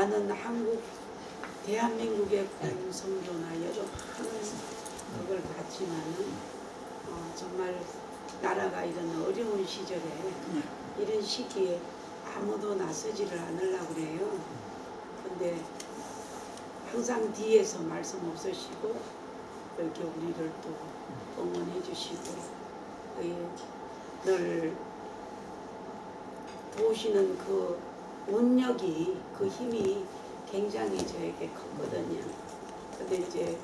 나는 대한민국의 공성교나 여러 많은 그걸 봤지만은 정말 나라가 이런 어려운 시절에 이런 시기에 아무도 나서지를 않으려고 그래요. 근데 항상 뒤에서 말씀 없으시고 이렇게 우리를 또 응원해 주시고 늘 도우시는 그 운력이, 그 힘이 굉장히 저에게 컸거든요. 근데 이제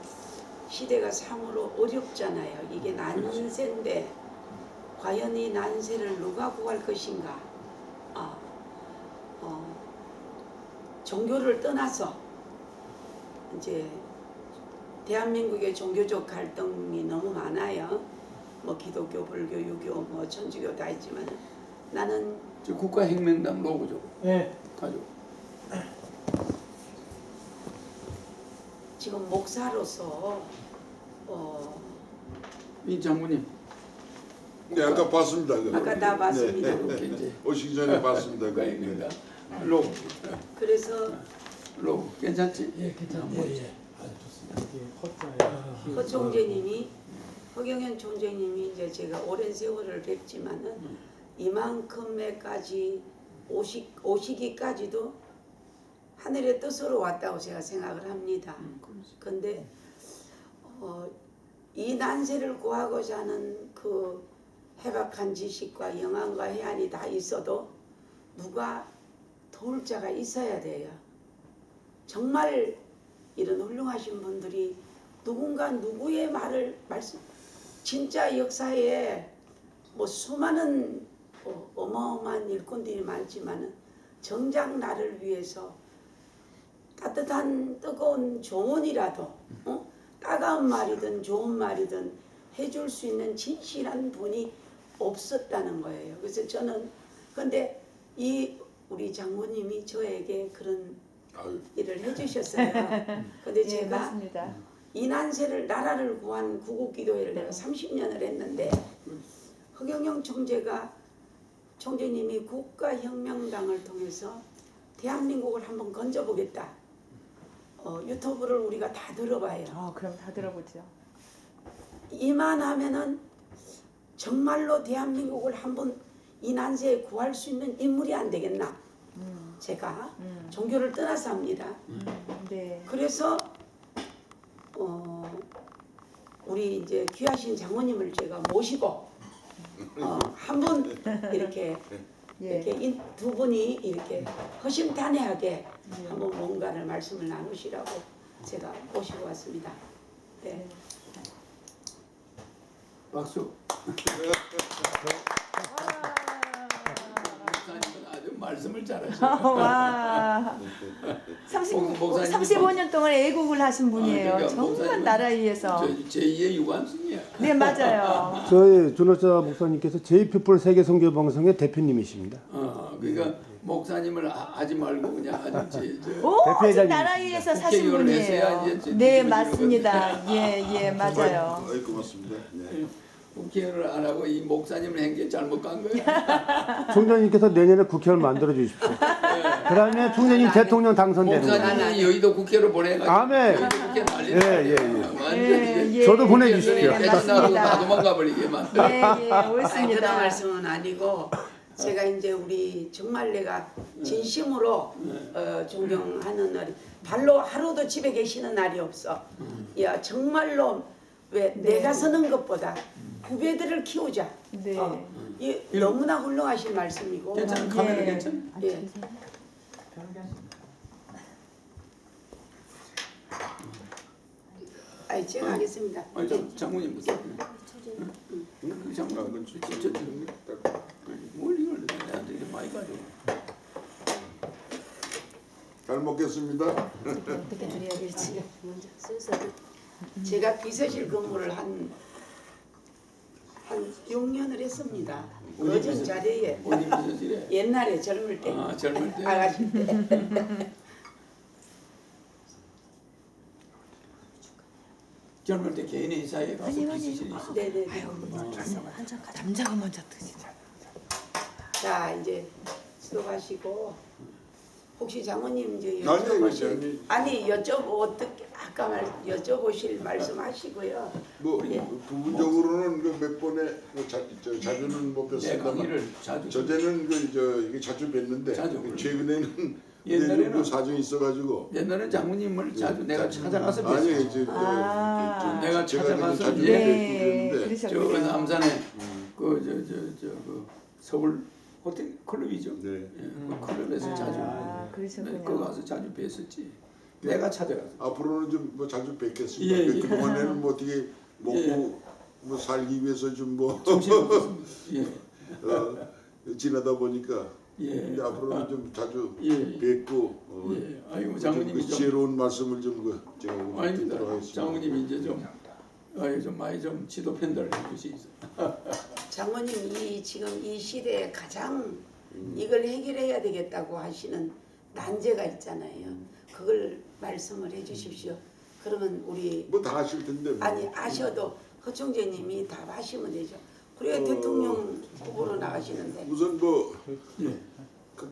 시대가 참으로 어렵잖아요. 이게 난세인데 과연 이 난세를 누가 구할 것인가? 종교를 떠나서 이제 대한민국의 종교적 갈등이 너무 많아요. 뭐 기독교, 불교, 유교, 뭐 천주교 다 있지만 나는 저 국가혁명당 로고죠. 네. 가지고. 지금 목사로서 이 장모님. 네, 아까 봤습니다. 아까 다 봤습니다. 이제 오시기 전에 봤습니다. 국가혁명당 로고. 그래서 로고 괜찮지? 예, 괜찮아요. 예. 아주 좋습니다. 이게 허자예요. 허 총재님이, 허경현 총재님이 이제 제가 오랜 세월을 뵙지만은 이만큼에까지 오시기까지도 하늘의 뜻으로 왔다고 제가 생각을 합니다. 근데 이 난세를 구하고자 하는 그 해박한 지식과 영안과 해안이 다 있어도 누가 도울 자가 있어야 돼요. 정말 이런 훌륭하신 분들이 누군가 누구의 말씀 진짜 역사에 뭐 수많은 어마어마한 일꾼들이 많지만은 정작 나를 위해서 따뜻한 뜨거운 조언이라도 따가운 말이든 좋은 말이든 해줄 수 있는 진실한 분이 없었다는 거예요. 그래서 저는 근데 우리 장모님이 저에게 그런 일을 해주셨어요. 근데 제가 맞습니다. 이 난세를 나라를 구한 구국기도회를 내가 30년을 했는데 허경영 총재님이 국가혁명당을 통해서 대한민국을 한번 건져보겠다. 유튜브를 우리가 다 들어봐요. 그럼 다 들어보죠. 이만하면은 정말로 대한민국을 한번 이 난세에 구할 수 있는 인물이 안 되겠나. 제가 종교를 떠나서 합니다. 네. 그래서 우리 이제 귀하신 장모님을 제가 모시고 한 분 이렇게 이렇게 두 분이 이렇게 허심탄회하게 한번 뭔가를 말씀을 나누시라고 제가 모시고 왔습니다. 네. 박수. 목사님은 아주 말씀을 잘하시네요. 와. 35년 동안 애국을 하신 분이에요. 그러니까 정말 목사님은 나라 위해서. 제2의 유관순이야. 네, 맞아요. 저희 준호자 목사님께서 제이피플 세계 선교 방송의 대표님이십니다. 그러니까 목사님을 하지 말고 그냥 아주 오직 나라 위해서 사신 분이에요. 네, 맞습니다. 예, 맞아요. 고맙습니다. 네. 국회의원을 안 하고 이 목사님을 한 게 잘못 간 거예요. 총장님께서 내년에 국회의원 만들어 주십시오. 그러면 총장님 대통령 당선되는 거예요. 목사님이 여의도 국회로 보내가지고 아멘. 여의도 국회 난리 예. 저도 보내주십시오. 다 도망가 버리게 만들어. 그런 옳습니다. 말씀은 아니고 제가 이제 우리 정말 내가 진심으로 존경하는 날이 발로 하루도 집에 계시는 날이 없어. 야 정말로 왜 내가 서는 것보다 후배들을 키우자. 네. 너무나 훌륭하신 말씀이고. 괜찮아? 카메라 괜찮아? 예. 제가 하겠습니다. 장모님 무슨? 장모님 뭘 이걸 내한테 이렇게 많이 가져? 잘 먹겠습니다. 어떻게 드려야 될지. 먼저 순서를 제가 비서실 근무를 한 6년을 했습니다. 어전 자리에 어디 비서실에? 옛날에 젊을 때 젊을 때? 아가씨 때 젊을 때 개인 회사에 가서 비서실이 있어. 네네네. 남자가 먼저 드시죠. 자 이제 수고하시고 혹시 장모님 이제 아니요, 여쭤보실 아니 어떻게 아까 여쭤보실 말씀하시고요. 뭐 예. 부분적으로는 그 몇 번에 자주는 못 내 뵀습니다만 강의를 자주 저제는 이게 자주 뵀는데 자주 불러요. 최근에는 옛날에는 그 사정이 있어가지고 옛날에는 장모님을 자주 내가 찾아가서 아니 뵀어. 이제 내가 제가 찾아가서 자주 네, 뵀는데 저 그러셨군요. 남산에 그 서울 호텔 클럽이죠. 네. 예, 그 클럽에서 자주 그러셨군요. 거기 가서 자주 뵀었지. 내가 찾아가서. 앞으로는 좀 뭐 자주 뵙겠습니다. 예, 예. 그 동안에는 뭐 어떻게 먹고 예. 뭐 살기 위해서 좀뭐 예. 지나다 보니까 예. 근데 앞으로는 좀 자주 예. 뵙고 예. 아이고 좀 장모님이 그 좀 지혜로운 말씀을 좀 제가 아닙니다. 듣도록 하겠습니다. 장모님이 이제 좀 좀 많이 좀 지도 편들을 해주시죠. 장모님 지금 이 시대에 가장 이걸 해결해야 되겠다고 하시는 난제가 있잖아요. 그걸 말씀을 해주십시오. 그러면 우리 뭐 다 하실 텐데 뭐. 아니 아셔도 허총재님이 답하시면 되죠. 그래야 대통령 후보로 나가시는데 우선 뭐 예.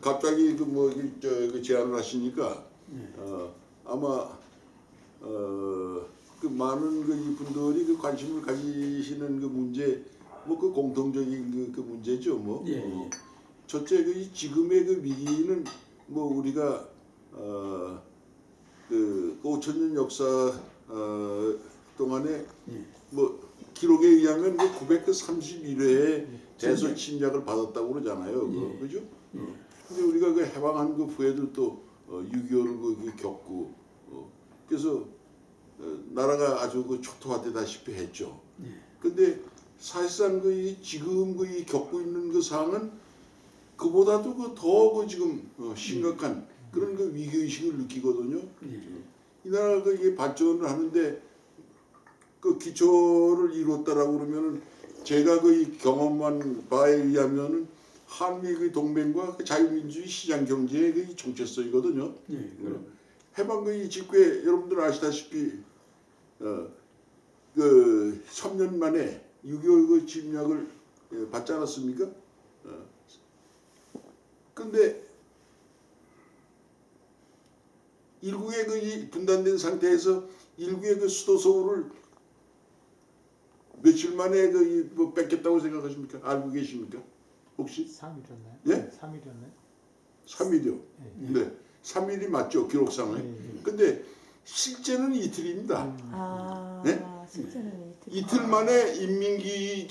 갑자기 그 제안을 하시니까 아마 그 많은 그 이분들이 그 관심을 가지시는 그 문제 뭐 그 공통적인 그 문제죠 뭐. 예, 예. 첫째 그 지금의 그 위기는 뭐 우리가 그 5천년 역사 동안에 뭐 기록에 의하면 그 931회의 대서 침략을 받았다고 그러잖아요. 예. 그죠? 근데 우리가 그 해방한 그 후에도 또 6.25를 그 겪고 그래서 나라가 아주 그 초토화되다시피 했죠. 근데 사실상 그 지금 그 겪고 있는 그 상황은 그보다도 그 더 그 지금 심각한 그런 그 위기 의식을 느끼거든요. 이 나라가 그 이게 발전을 하는데 그 기초를 이뤘다라고 그러면은 제가 그 경험한 바에 의하면은 한미 그 동맹과 그 자유민주주의 시장 경제의 그 정체성이거든요. 예. 그럼 해방 그 직후에 여러분들 아시다시피 그 3년 만에 6.25 그 침략을 받지 않았습니까? 근데 일국의 그 분단된 상태에서 일국의 그 수도 서울을 며칠 만에 그 뭐 뺏겼다고 생각하십니까? 알고 계십니까? 혹시? 3일이었나요? 예? 3일이었나요? 3일이요. 네. 3일이 맞죠, 기록상은. 근데 실제는 이틀입니다. 네? 실제는 이틀 만에 인민기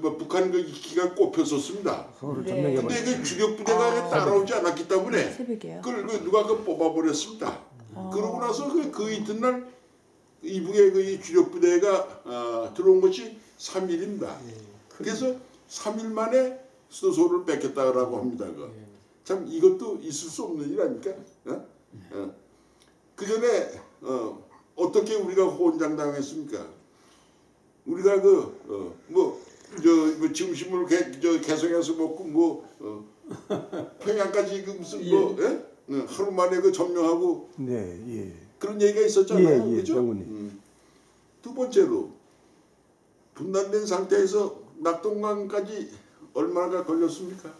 뭐 북한 그 기가 꼽혔었습니다. 서울을 네. 점령해 근데 버렸어요. 그 주력 부대가 따라오지 않았기 때문에 새벽에요. 그걸 누가 그 뽑아버렸습니다. 그러고 나서 그 이튿날 이북의 그 주력 부대가 들어온 것이 3일입니다. 그래서 3일 만에 수도 서울을 뺏겼다라고 합니다. 참 이것도 있을 수 없는 일 아닙니까? 그 전에 어떻게 우리가 호언장담했습니까? 우리가 뭐 점심을 개성해서 먹고 평양까지 그 무슨 하루 만에 그 점령하고 네, 예. 그런 얘기가 있었잖아요. 예, 그죠? 장군님. 두 번째로 분단된 상태에서 낙동강까지 얼마나 걸렸습니까?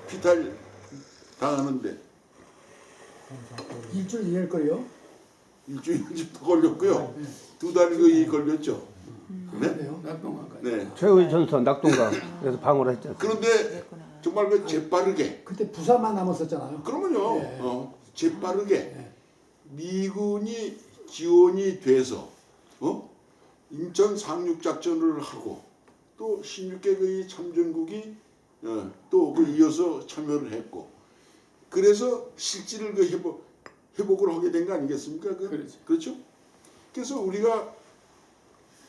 피탈 당하는데 일주일 이낼 거요. 일주일쯤 걸렸고요. 두 달이 거의 걸렸죠. 네? 그래요? 낙동강까지. 네. 최후의 전선 낙동강에서 방어를 했잖아요. 그런데 정말 그 재빠르게 그때 부사만 남았었잖아요. 그러면요. 네. 재빠르게 네. 미군이 지원이 돼서 인천 상륙 작전을 하고 또 16개 그 참전국이 또 그 이어서 참여를 했고 그래서 실질을 그 회복을 하게 된 거 아니겠습니까? 그렇죠. 그렇죠? 그래서 우리가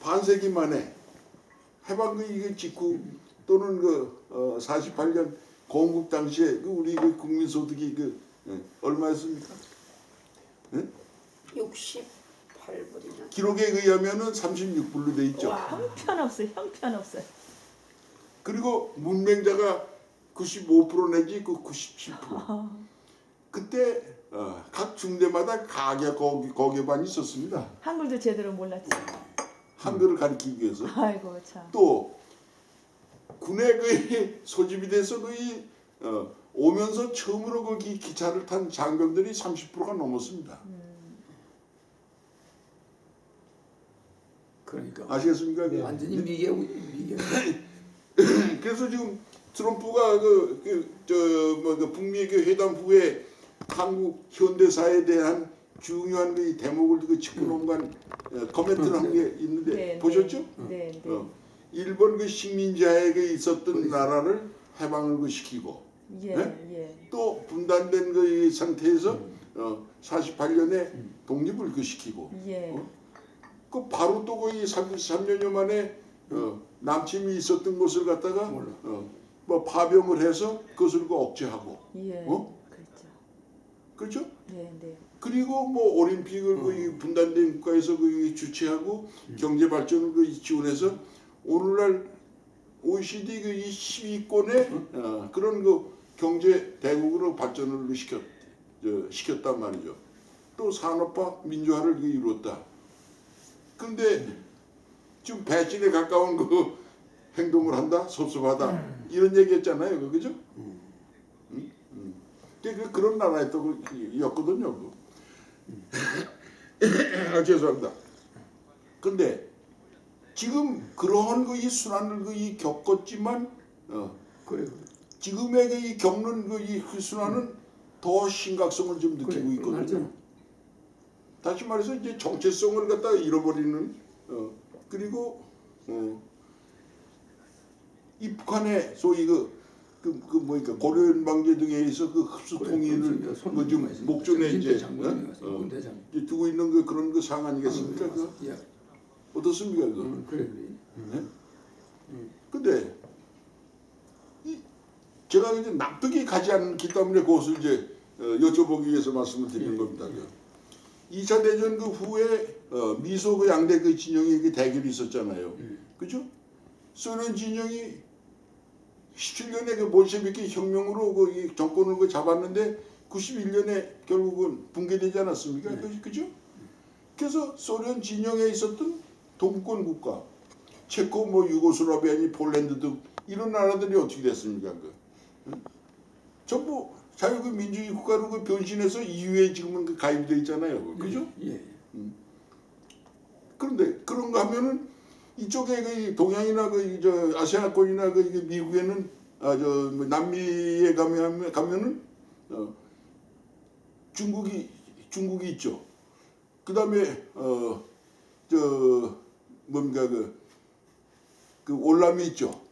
반세기 만에 해방 그 직후 또는 48년 건국 당시에 그 우리 그 국민 소득이 얼마였습니까? 68불이나 기록에 의하면은 36불로 돼 있죠. 형편없어요. 형편없어요. 그리고 문맹자가 95% 내지 그 97%. 그때 각 중대마다 가계반이 있었습니다. 한글도 제대로 몰랐지. 한글을 가르치기 위해서. 아이고 참. 또 군의 그 소집이 돼서 오면서 처음으로 거기 기차를 탄 장병들이 30%가 넘었습니다. 그러니까 아시겠습니까? 네. 완전히 미개우. 그래서 지금 트럼프가 그 북미 그 회담 후에 한국 현대사에 대한 중요한 그 대목을 그 짚어놓은 코멘트를 한 게 있는데 네, 보셨죠? 네, 네. 일본 그 식민자에게 있었던 나라를 해방을 그 시키고 예, 네? 예. 또 분단된 그 상태에서 48년에 독립을 그 시키고 예. 그 바로 또 거의 3년여 만에 남침이 있었던 것을 갖다가 뭐 파병을 해서 그것을 그 억제하고 예. 어? 그렇죠. 그렇죠? 네, 네. 그리고 뭐 올림픽을 그 분단된 국가에서 그 주최하고 경제 발전을 그 지원해서 오늘날 OECD 그 10위권의 그런 그 경제 대국으로 발전을 시켰단 말이죠. 또 산업화 민주화를 그 이루었다. 근데 지금 배신에 가까운 그 행동을 한다, 섭섭하다 이런 얘기했잖아요, 그죠? 그런 나라에 또 였거든요. 죄송합니다. 근데 지금 그러한 그 이 순환을 그 이 겪었지만 그래. 지금의 그 이 겪는 그 이 순환은 더 심각성을 좀 느끼고 있거든요. 맞아. 다시 말해서 이제 정체성을 갖다가 잃어버리는 그리고 이 북한의 소위 뭐니까 고려인 방제 등에 의해서 그 흡수 통일을 좀 목전에 이제 두고 있는 그 그런 그 상황 아니겠습니까? 어떻습니까? 그래. 근데 제가 이제 납득이 가지 않기 때문에 그것을 이제 여쭤보기 위해서 말씀을 드리는 겁니다. 2차 대전 그 후에 미소 그 양대 그 진영의 그 대결이 있었잖아요. 그죠? 소련 진영이 17년에 그 볼셰비키 혁명으로 그 이 정권을 그 잡았는데 91년에 결국은 붕괴되지 않았습니까? 그죠? 그래서 소련 진영에 있었던 동권 국가, 체코, 뭐 유고슬라비아니, 폴란드 등 이런 나라들이 어떻게 됐습니까? 전부 자유 그 민주주의 국가로 그 변신해서 EU에 지금은 그 가입돼 있잖아요. 그죠? 예. 그런데 그런가 하면은 이쪽에 그 동양이나 그 아시아권이나 그 미국에는 남미에 가면은 중국이 있죠. 그다음에 뭡니까 그 월남이 있죠.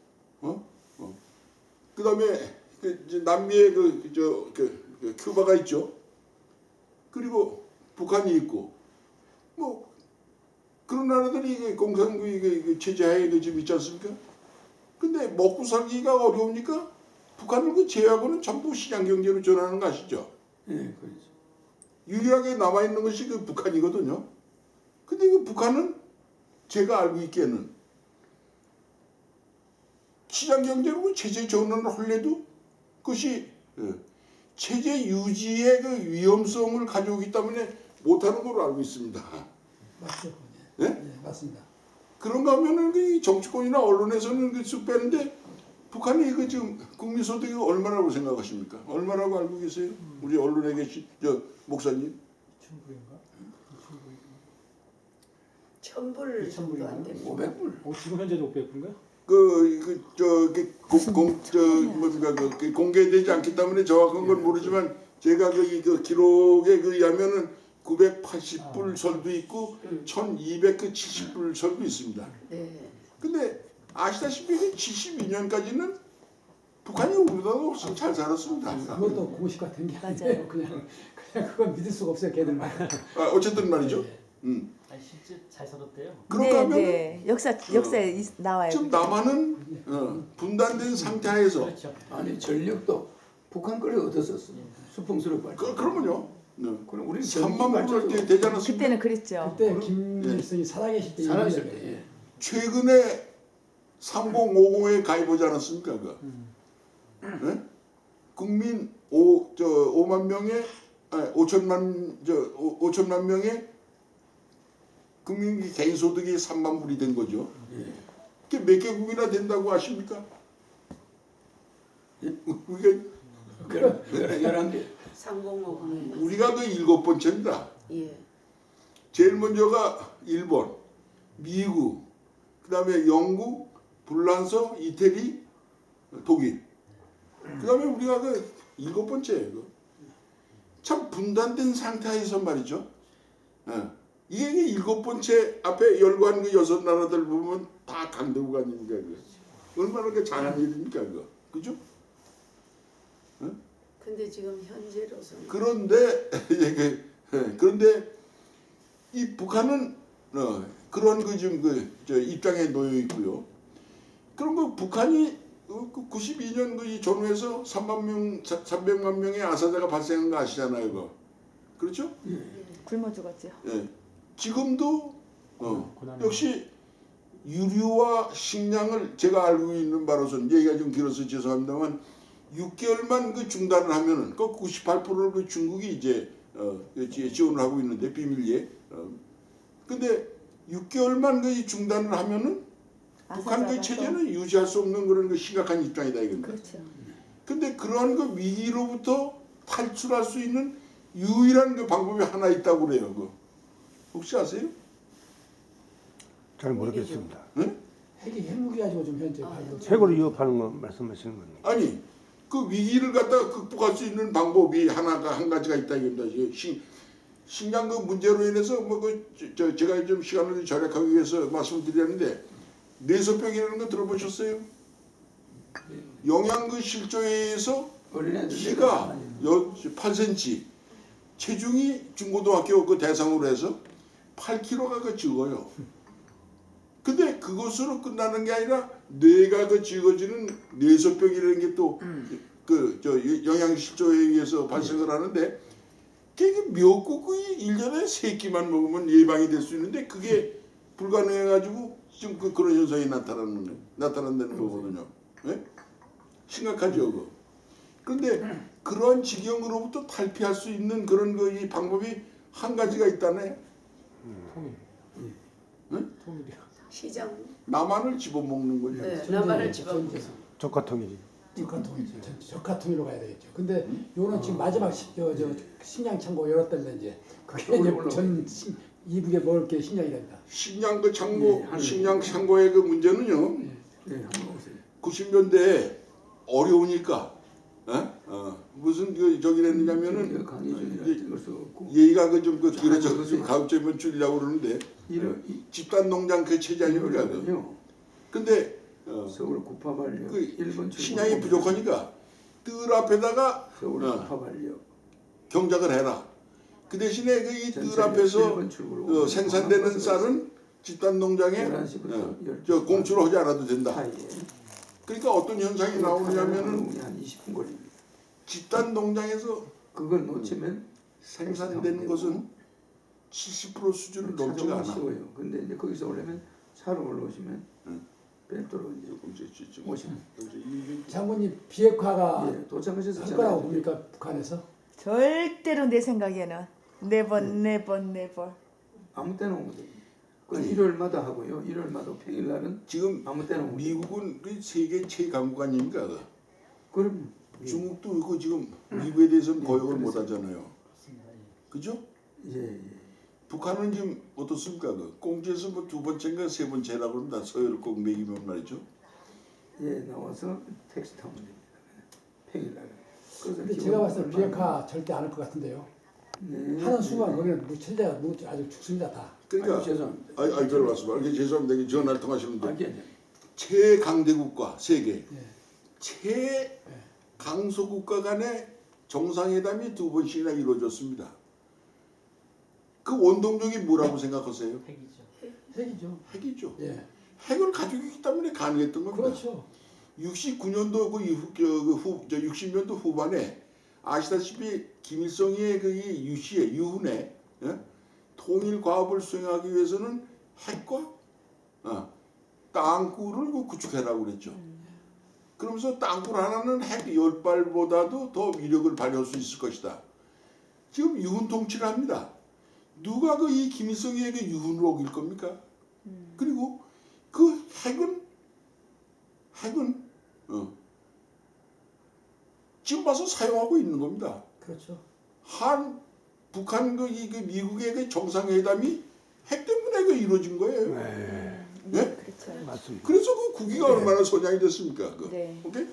그다음에 남미에 큐바가 있죠. 그리고 북한이 있고 뭐 그런 나라들이 공산주의 체제하에 지금 있지 않습니까? 근데 먹고 살기가 어려우니까 북한을 그 제외하고는 전부 시장 경제로 전환하는 거 아시죠? 예, 그렇죠. 유일하게 남아 있는 것이 그 북한이거든요. 근데 그 북한은 제가 알고 있기에는 시장 경제로 체제 전환을 하려도 그것이 체제 유지의 그 위험성을 가져오기 때문에 못하는 걸로 알고 있습니다. 맞죠? 예? 네, 맞습니다. 그런가 하면은 그 정치권이나 언론에서는 그 쑥 빼는데 북한이 이거 지금 국민 소득이 얼마라고 생각하십니까? 얼마라고 알고 계세요? 우리 언론에 계신 목사님? 1,000불도 안 됩니다. 500불. 지금 현재도 500불인가요? 공개되지 않기 때문에 정확한 건 모르지만 제가 그 기록에 의하면은 980불 설도 있고 1,270불 설도 있습니다. 네. 근데 아시다시피 72년까지는 북한이 우리보다 훨씬 잘 살았습니다. 그것도 공식 같은 게 맞아요. 아니에요. 그냥 그건 믿을 수가 없어요, 걔들만. 어쨌든 말이죠. 아니 실제 잘 살았대요. 그런가 네, 하면 네. 역사에 나와요. 지금 남한은 분단된 상태에서 그렇죠. 아니 전력도 북한 거를 얻었었어. 수평수력 발전. 그러면요. 그럼 우리 3만 불 되지 않았습니까? 그때는 그랬죠. 그때 김일성이 살아계실 때 살았을 얘기예요. 때. 예. 최근에 3050에 가입하지 않았습니까? 네? 국민 5만 명의 5천만 명의 국민 개인 소득이 3만 불이 된 거죠. 그게 몇 개국이나 된다고 아십니까? 우리가 열한 개. 305번. 우리가 그 7번째입니다. 예. 제일 먼저가 일본, 미국, 그다음에 영국, 불란서, 이태리, 독일. 그다음에 우리가 그 7번째예요. 참 분단된 상태에서 말이죠. 예. 이게 7번째 앞에 열관 그 6나라들 보면 다 강대국아닙니까? 얼마나 그 잘한 일입니까? 그거. 그죠? 근데 지금 현재로서는 그런데 그런데 이 북한은 그런 그 지금 저 입장에 놓여 있고요. 그럼 그 북한이 92년 그 전후에서 300만 명의 아사자가 발생한 거 아시잖아요, 그거. 그렇죠? 굶어 죽었죠. 예. 지금도 역시 유류와 식량을 제가 알고 있는 바로서는 얘기가 좀 길어서 죄송합니다만 6개월만 그 중단을 하면은 그 98%를 그 중국이 이제 지원을 하고 있는데 비밀리에. 근데 6개월만 그 중단을 하면은 북한 그 체제는 유지할 수 없는 그런 그 심각한 입장이다 이겁니다. 그렇죠. 근데 그러한 그 위기로부터 탈출할 수 있는 유일한 그 방법이 하나 있다고 그래요. 그 혹시 아세요? 잘 모르겠습니다. 핵무기 가지고 좀 현재 발로. 핵으로 위협하는 거 말씀하시는 겁니까? 아니 그 위기를 갖다가 극복할 수 있는 방법이 한 가지가 있다 이겁니다. 식량 그 문제로 인해서 뭐 제가 좀 시간을 절약하기 위해서 말씀드리는데 뇌소병이라는 거 들어보셨어요? 영양 그 실조에 의해서 키가 8cm, 체중이 중고등학교 그 대상으로 해서 8kg가 그 적어요. 근데 그것으로 끝나는 게 아니라 뇌가 그 적어지는 뇌소병이라는 게 또 그 영양 실조에 의해서 발생을 하는데 그게 미역국이 1년에 3끼만 먹으면 예방이 될 수 있는데 그게 불가능해가지고 지금 그런 현상이 나타난다는 거거든요. 네? 심각하죠. 그거. 그런데 그런 지경으로부터 탈피할 수 있는 그런 이 방법이 한 가지가 있다네. 통일이요. 시장 남한을 집어먹는 거죠. 네, 나발을 집어먹는 적화통일이. 적화통일로 가야 되겠죠. 근데 요는 지금 마지막 식량 창고 열었다면 이제 그게 이제 전 이북에 먹을 게 식량이 됩니다. 식량 그 창고, 식량 창고의 그 문제는요. 90년대에 어려우니까 무슨 그 저기 했느냐면은 얘기가 그 좀 그 길어져 좀 가급적이면 줄이려고 그러는데 집단 농장 그 체제 아닙니까? 근데 서울 구파발역 그 일본 식량이 부족하니까 뜰 앞에다가 서울 구파발역 경작을 해라. 그 대신에 그 이 뜰 앞에서 생산되는 쌀은 집단 농장에 저 공출을 하지 않아도 된다. 그러니까 어떤 현상이 나오냐면은 한 20분 걸립니다. 집단 농장에서 그걸 놓치면 생산되는 것은 70% 수준을 넘지가 않아. 쉬워요. 근데 이제 거기서 오려면 차로 올라오시면 별도로 이제 오시면 장군님 비핵화가 도착하셔서 할 거라고 봅니까 북한에서? 절대로 내 생각에는 never. 아무 때나 오면 돼요. 그 일요일마다 하고요. 일요일마다 평일날은 지금 아무 때나 오면 돼요. 미국은 그 세계 최강국 아닙니까? 그럼 중국도 그 지금 미국에 대해서는 거역을 못 하잖아요. 그죠? 예. 북한은 지금 어떻습니까? 그 공지에서 뭐 2번째인가 3번째라고 그럽니다. 서해를 꼭 매기면 말이죠. 예, 나와서 택시 타면 됩니다. 평일날은. 근데 제가 봤을 때 비핵화 절대 안 할 것 같은데요. 하는 순간 거기는 체제가 아주 죽습니다 다. 그러니까 죄송합니다. 별 말씀. 이게 죄송합니다. 전화를 통하시는데 아니. 최강대국과 세계 최강소국가 간의 정상회담이 2번씩이나 이루어졌습니다. 그 원동력이 뭐라고 생각하세요? 핵이죠. 핵이죠. 핵이죠. 예. 핵을 가지고 있기 때문에 가능했던 겁니다. 그렇죠. 69년도 그 이후 60년도 후반에 아시다시피 김일성의 그 유시에 유훈에 통일 과업을 수행하기 위해서는 핵과 땅굴을 구축해라고 그랬죠. 그러면서 땅굴 하나는 핵 10발보다도 더 위력을 발휘할 수 있을 것이다. 지금 유훈 통치를 합니다. 누가 그 이 김일성의 그 유훈을 어길 겁니까? 그리고 그 핵은 지금 와서 사용하고 있는 겁니다. 그렇죠. 북한 미국의 그 정상회담이 핵 때문에 이루어진 거예요. 네. 네? 그렇죠. 맞습니다. 그래서 그 국위가 얼마나 선양이 됐습니까? 네. 오케이?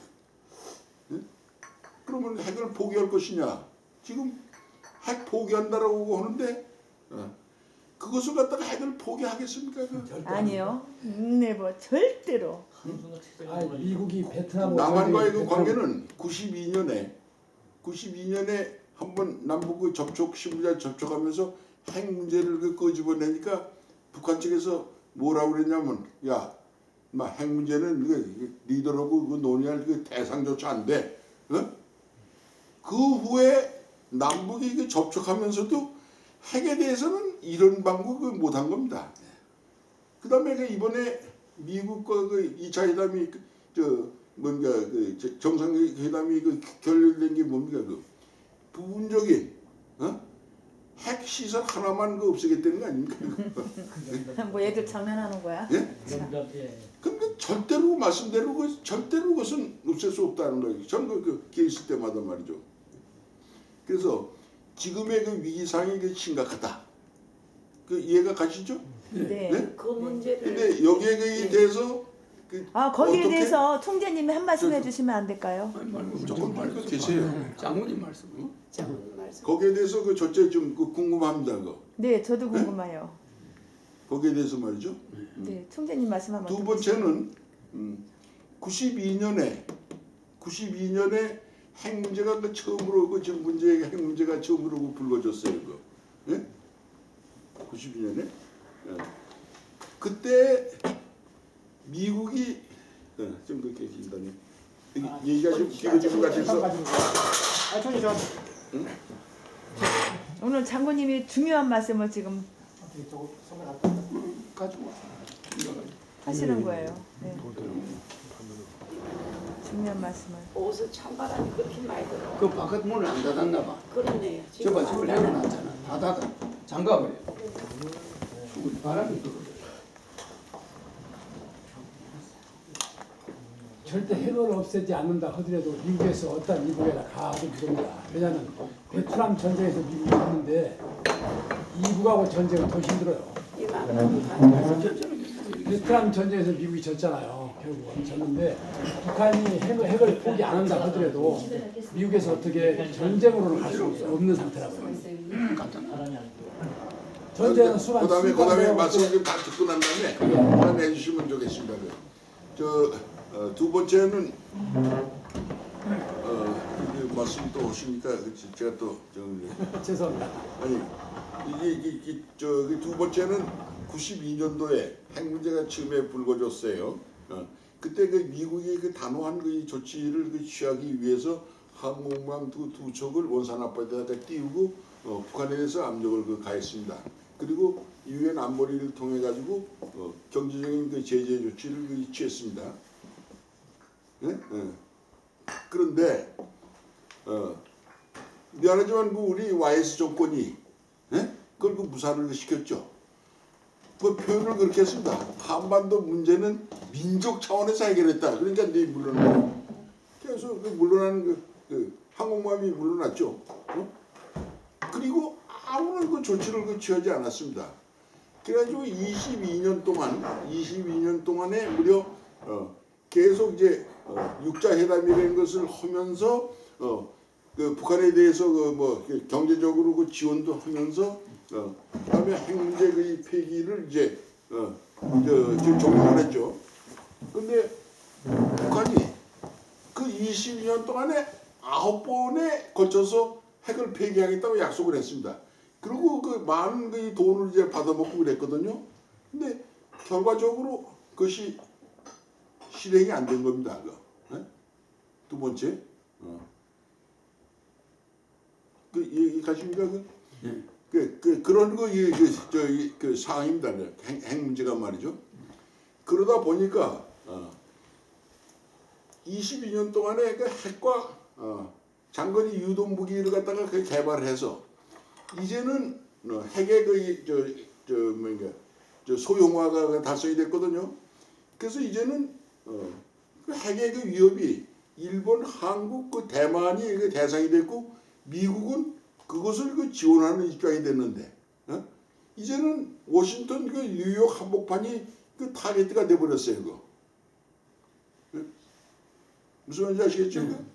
네? 그러면 핵을 포기할 것이냐? 지금 핵 포기한다라고 하는데 그것을 갖다가 핵을 포기하겠습니까? 절대 아니요. 네, 뭐 절대로. 아, 미국이 베트남 남한과의 그 관계는 92년에 한번 남북 신부자 접촉하면서 핵 문제를 끄집어내니까 북한 측에서 뭐라고 그랬냐면 야, 핵 문제는 리더라고 논의할 대상조차 안 돼. 그 후에 남북이 접촉하면서도 핵에 대해서는 이런 방법을 못한 겁니다. 그 다음에 이번에 미국과 2차 회담이 정상회담이 결렬된 게 뭡니까? 부분적인 핵 시설 하나만 없애겠다는 거 아닙니까? 뭐 애들 장난하는 거야? 예? 예. 근데 절대로 말씀대로 절대로 그것은 없앨 수 없다는 거예요. 저는 기회 있을 때마다 말이죠. 그래서 지금의 위기 상황이 심각하다. 이해가 가시죠? 네. 네? 그 문제를 근데 여기에 대해서 거기에 어떻게? 대해서 총재님이 한 말씀 해주시면 안 될까요? 조금 계세요. 장모님 말씀. 장 말씀. 거기에 대해서 첫째 좀 궁금합니다. 네, 저도 궁금해요. 거기에 대해서 말이죠. 네, 총재님 말씀 한번. 두 번째는 92년에 핵 문제가 처음으로 지금 문제의 핵 문제가 처음으로 불거졌어요. 예? 92년에 그때 미국이 좀 그렇게 긴다니 얘기가 좀 길어지는 것 같아서 오늘 장군님이 중요한 말씀을 지금 가지고 하시는 거예요. 네. 중요한 말씀을. 어디서 찬바람이 그렇게 많이 들어. 그 바깥 문을 안 닫았나 봐. 그러네요. 저번 집을 열어놨잖아. 다 닫아. 잠가버려. 바람이 들어. 절대 핵을 없애지 않는다 하더라도 미국에서 어떤 이북에다 가도 무섭니다. 왜냐하면 베트남 전쟁에서 미국이 졌는데 이북하고 전쟁은 더 힘들어요. 베트남 전쟁에서 미국이 졌잖아요. 결국은 졌는데 북한이 핵을 포기 안 한다 하더라도 미국에서 어떻게 전쟁으로는 갈 수 없는 상태라고요. 전쟁은 수만 그다음에 말씀 좀 다 듣고 난 다음에 하나 해주시면 좋겠습니다. 두 번째는 말씀이 또 오시니까 제가 또 죄송합니다. 아니 두 번째는 92년도에 핵 문제가 처음에 불거졌어요. 그때 미국이 단호한 조치를 취하기 위해서 항공모함 두 척을 원산 앞바다에다 띄우고 북한에 대해서 압력을 가했습니다. 그리고 유엔 안보리를 통해 가지고 경제적인 제재 조치를 취했습니다. 네? 그런데 미안하지만 우리 YS 정권이 그걸 무산을 시켰죠. 표현을 그렇게 했습니다. 한반도 문제는 민족 차원에서 해결했다. 그러니까 물러나요. 그래서 물러나는 항공모함이 물러났죠. 그리고 아무런 조치를 취하지 않았습니다. 그래가지고 22년 동안에 무려 계속 이제 육자 회담이라는 것을 하면서 북한에 대해서 경제적으로 지원도 하면서 그다음에 핵 문제 폐기를 이제 종료를 했죠. 근데 북한이 그 22년 동안에 9번에 걸쳐서 핵을 폐기하겠다고 약속을 했습니다. 그리고 많은 돈을 이제 받아먹고 그랬거든요. 근데 결과적으로 그것이 실행이 안 된 겁니다. 두 번째, 가십니까? 그런 상황입니다. 핵 문제가 말이죠. 그러다 보니까 22년 동안에 핵과 장거리 유도 무기를 갖다가 개발해서 이제는 핵의 소형화가 달성이 됐거든요. 그래서 이제는 핵의 위협이 일본, 한국, 그 대만이 그 대상이 됐고 미국은 그것을 그 지원하는 입장이 됐는데 이제는 워싱턴 그 뉴욕 한복판이 그 타겟가 돼버렸어요. 그거. 무슨 말인지 아시겠죠?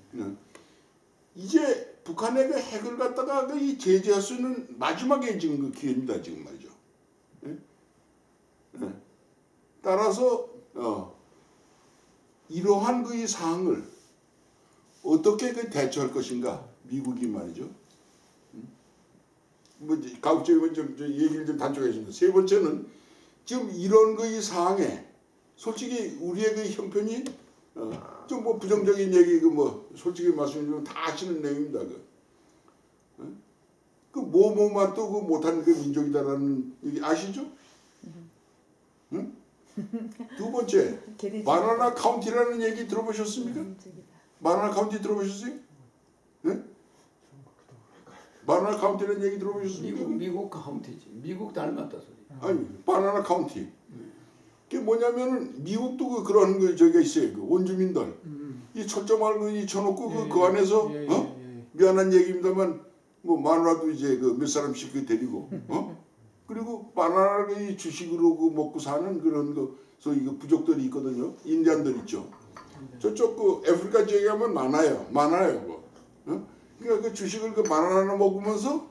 이제 북한의 그 핵을 갖다가 그 제재할 수 있는 마지막에 지금 그 기회입니다. 지금 말이죠. 따라서 이러한 그 이 사항을 어떻게 그 대처할 것인가 미국이 말이죠. 뭐 가급적이면 좀 얘기를 좀 단축하겠습니다. 세 번째는 지금 이런 그 이 상황에 솔직히 우리의 그 형편이 좀 뭐 부정적인 얘기 그 뭐 솔직히 말씀드리면 다 아시는 내용입니다. 그 뭐만 또 그 못하는 그 민족이다라는 얘기 아시죠? 응? 두 번째 바나나 카운티라는 얘기 들어보셨습니까? 바나나 카운티 들어보셨어요? 네? 바나나 카운티라는 얘기 들어보셨습니까? 미국 카운티지. 미국 닮았다 소리. 아니 바나나 카운티. 그게 뭐냐면은 미국도 그런 그 저기가 있어요. 그 원주민들 이 철조망을 이 쳐놓고 그 안에서 미안한 얘기입니다만 뭐 마누라도 이제 그 몇 사람씩 그 데리고 그리고 바나나를 이 주식으로 그 먹고 사는 그런 그 소위 그 부족들이 있거든요. 인디안들 있죠. 저쪽 그 아프리카 지역에 가면 많아요. 그. 그러니까 그 주식을 그 바나나 먹으면서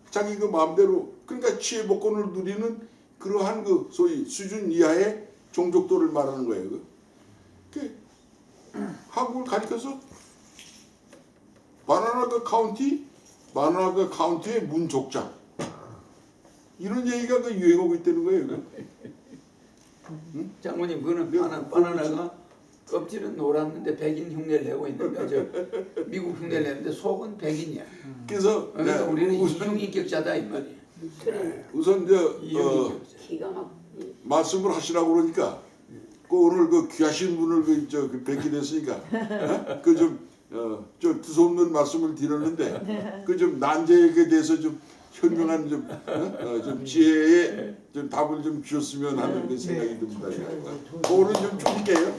자기 그 마음대로 그러니까 취해 복권을 누리는 그러한 그 소위 수준 이하의 종족들을 말하는 거예요. 그 한국을 가리켜서 바나나 그 카운티의 문족장 이런 얘기가 그 유행하고 있다는 거예요. 장모님 그거는 바나나가 껍질은 노랗는데 백인 흉내를 내고 있는데 저 미국 흉내를 내는데 속은 백인이야. 그래서 그러니까 우리는 이중인격자다 이 말이야. 우선 기가 막 말씀을 하시라고 그러니까 그 오늘 그 귀하신 분을 그 뵙게 됐으니까 그 좀 두서없는 말씀을 드렸는데 그 좀 난제에 대해서 좀 현명한 좀 지혜의 좀 답을 좀 주셨으면 하는 그 생각이 듭니다. 그거는 좀 줄일게요.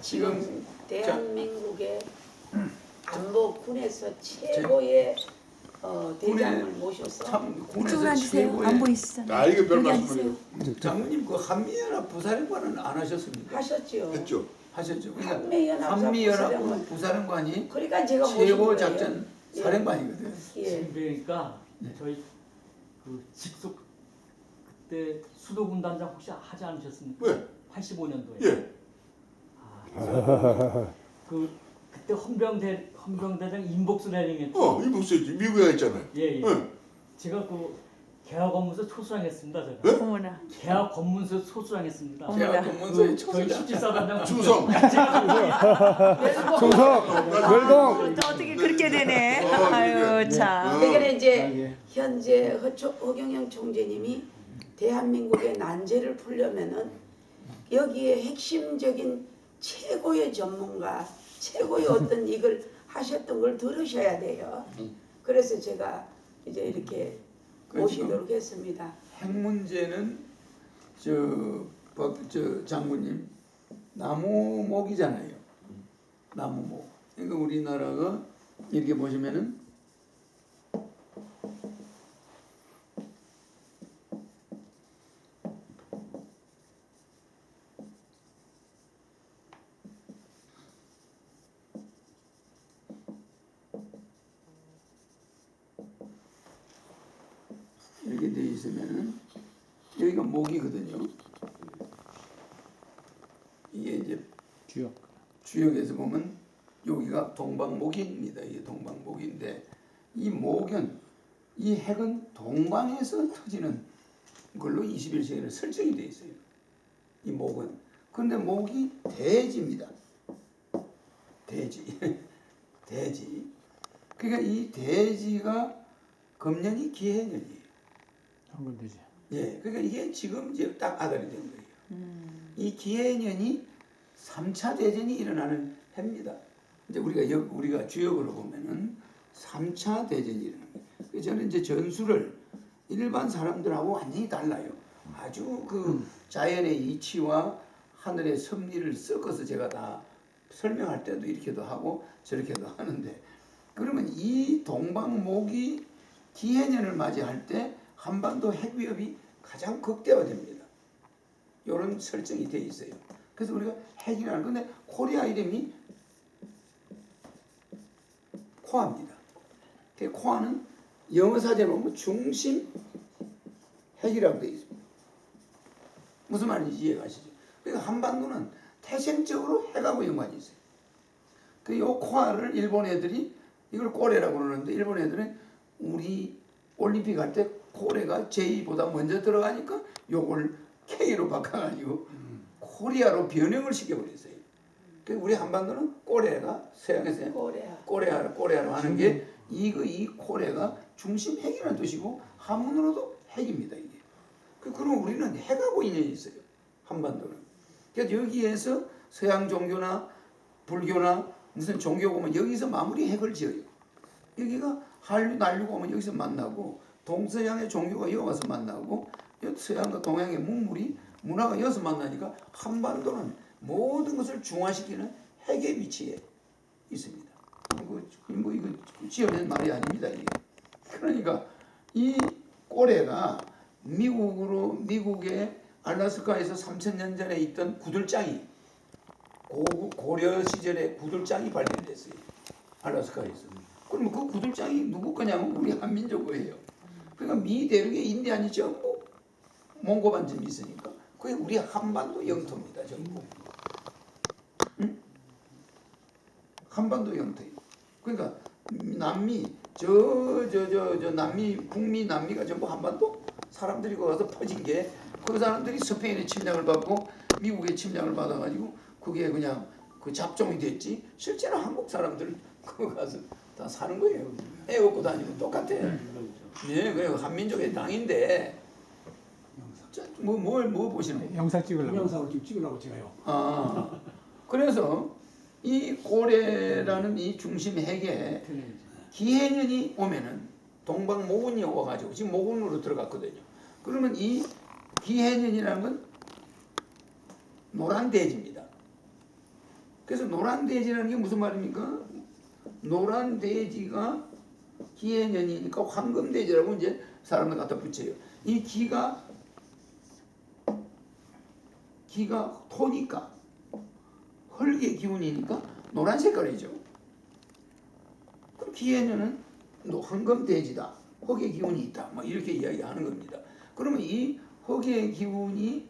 지금 대한민국의 안보군에서 최고의 대장을 모셔서 참 이쪽으로 군에서 앉으세요. 안 최고의 보이시잖아요. 이게 별 여기 말씀이에요. 앉으세요. 장모님 그 한미연합 부사령관은 안 하셨습니까? 하셨죠. 했죠. 하셨죠. 그러니까 한미연합 부사령관이 그러니까 제가 최고 모신 작전 거예요. 사령관이거든. 예. 그러니까 저희 그 직속 그때 수도군단장 혹시 하지 않으셨습니까? 왜? 85년도에. 예. 그때 헌병대장 임복수 대령했죠. 이북수였지. 미국에 있잖아요. 예. 응. 제가 그 개화 검문소 초수장했습니다. 제가. 어머나. 개화 검문소 초수장했습니다. 제가 검문소의 저희 초수장. 십지사단장 충성. 충성, 멸동. 또 어떻게 그렇게 되네. 아유 참. 그러니까 이제 현재 허경영 총재님이 대한민국의 난제를 풀려면은 여기에 핵심적인 최고의 전문가, 최고의 어떤 이걸 하셨던 걸 들으셔야 돼요. 그래서 제가 이제 이렇게 모시도록 했습니다. 핵 문제는 저 장군님 나무목이잖아요. 나무목. 그러니까 우리나라가 이렇게 보시면은 이렇게 돼 있으면은 여기가 목이거든요. 이게 이제 주역에서 보면 여기가 동방목입니다. 이게 동방목인데 이 목은 이 핵은 동방에서 터지는 걸로 21세기는 설정이 돼 있어요. 이 목은. 그런데 목이 대지입니다. 대지. 대지. 그러니까 이 대지가 금년이 기해년이에요. 한글되지. 예, 그러니까 이게 지금 이제 딱 아달이 된 거예요. 이 기해년이 3차 대전이 일어나는 해입니다. 이제 우리가 주역으로 보면은 3차 대전이 일어납니다. 그래서 저는 이제 전술을 일반 사람들하고 완전히 달라요. 아주 그 자연의 이치와 하늘의 섭리를 섞어서 제가 다 설명할 때도 이렇게도 하고 저렇게도 하는데, 그러면 이 동방목이 기해년을 맞이할 때 한반도 핵위협이 가장 극대화됩니다. 이런 설정이 돼 있어요. 그래서 우리가 핵이라는 건데 코리아 이름이 코아입니다. 그 코아는 영어 사전에 보면 중심 핵이라고 되어 있습니다. 무슨 말인지 이해가시죠? 그러니까 한반도는 태생적으로 핵하고 연관이 있어요. 그 요 코아를 일본 애들이 이걸 꼬레라고 그러는데, 일본 애들은 우리 올림픽 할 때 코레가 J보다 먼저 들어가니까 요걸 K로 바꿔가지고 코리아로 변형을 시켜버렸어요. 그래서 우리 한반도는 꼬레가 서양에서 꼬레아로 하는 게 이 코레가 중심 핵이라는 뜻이고 한문으로도 핵입니다. 이게. 그럼 우리는 핵하고 인연이 있어요. 한반도는. 그래서 여기에서 서양 종교나 불교나 무슨 종교가 오면 여기서 마무리 핵을 지어요. 여기가 한류, 난류가 오면 여기서 만나고, 동서양의 종교가 여기 와서 만나고, 서양과 동양의 문화가 여기서 만나니까 한반도는 모든 것을 중화시키는 핵의 위치에 있습니다. 이거 지어낸 말이 아닙니다. 이게. 그러니까 이 꼬레가 미국의 알라스카에서 3000년 전에 있던 구들장이, 고려 시절에 구들장이 발견됐어요. 알라스카에서. 그러면 그 구들장이 누구 거냐면 우리 한민족 거예요. 그러니까 미 대륙의 인디안이 전부 몽고 반점이 있으니까 그게 우리 한반도 영토입니다. 전부. 응? 한반도 영토예요. 그러니까 남미 남미 북미 남미가 전부 한반도 사람들이 거기 가서 퍼진 게, 그 사람들이 스페인의 침략을 받고 미국의 침략을 받아가지고 그게 그냥 그 잡종이 됐지, 실제로 한국 사람들 거기 가서 다 사는 거예요. 애 업고 다니고 똑같아. 네, 그래 한민족의 땅인데. 뭐 보시는 거예요? 영상 찍으려고. 영상을 지금 찍으려고 제가요. 아, 그래서 이 고래라는 이 중심 핵에 기해년이 오면은 동방모군이 와가지고 지금 모군으로 들어갔거든요. 그러면 이 기해년이라는 건 노란돼지입니다. 그래서 노란돼지라는 게 무슨 말입니까? 노란돼지가 기해년이니까 황금돼지라고 이제 사람들 갖다 붙여요. 이 기가 토니까 흙의 기운이니까 노란 색깔이죠. 그럼 기해년은 황금돼지다, 흙의 기운이 있다, 뭐 이렇게 이야기하는 겁니다. 그러면 이 흙의 기운이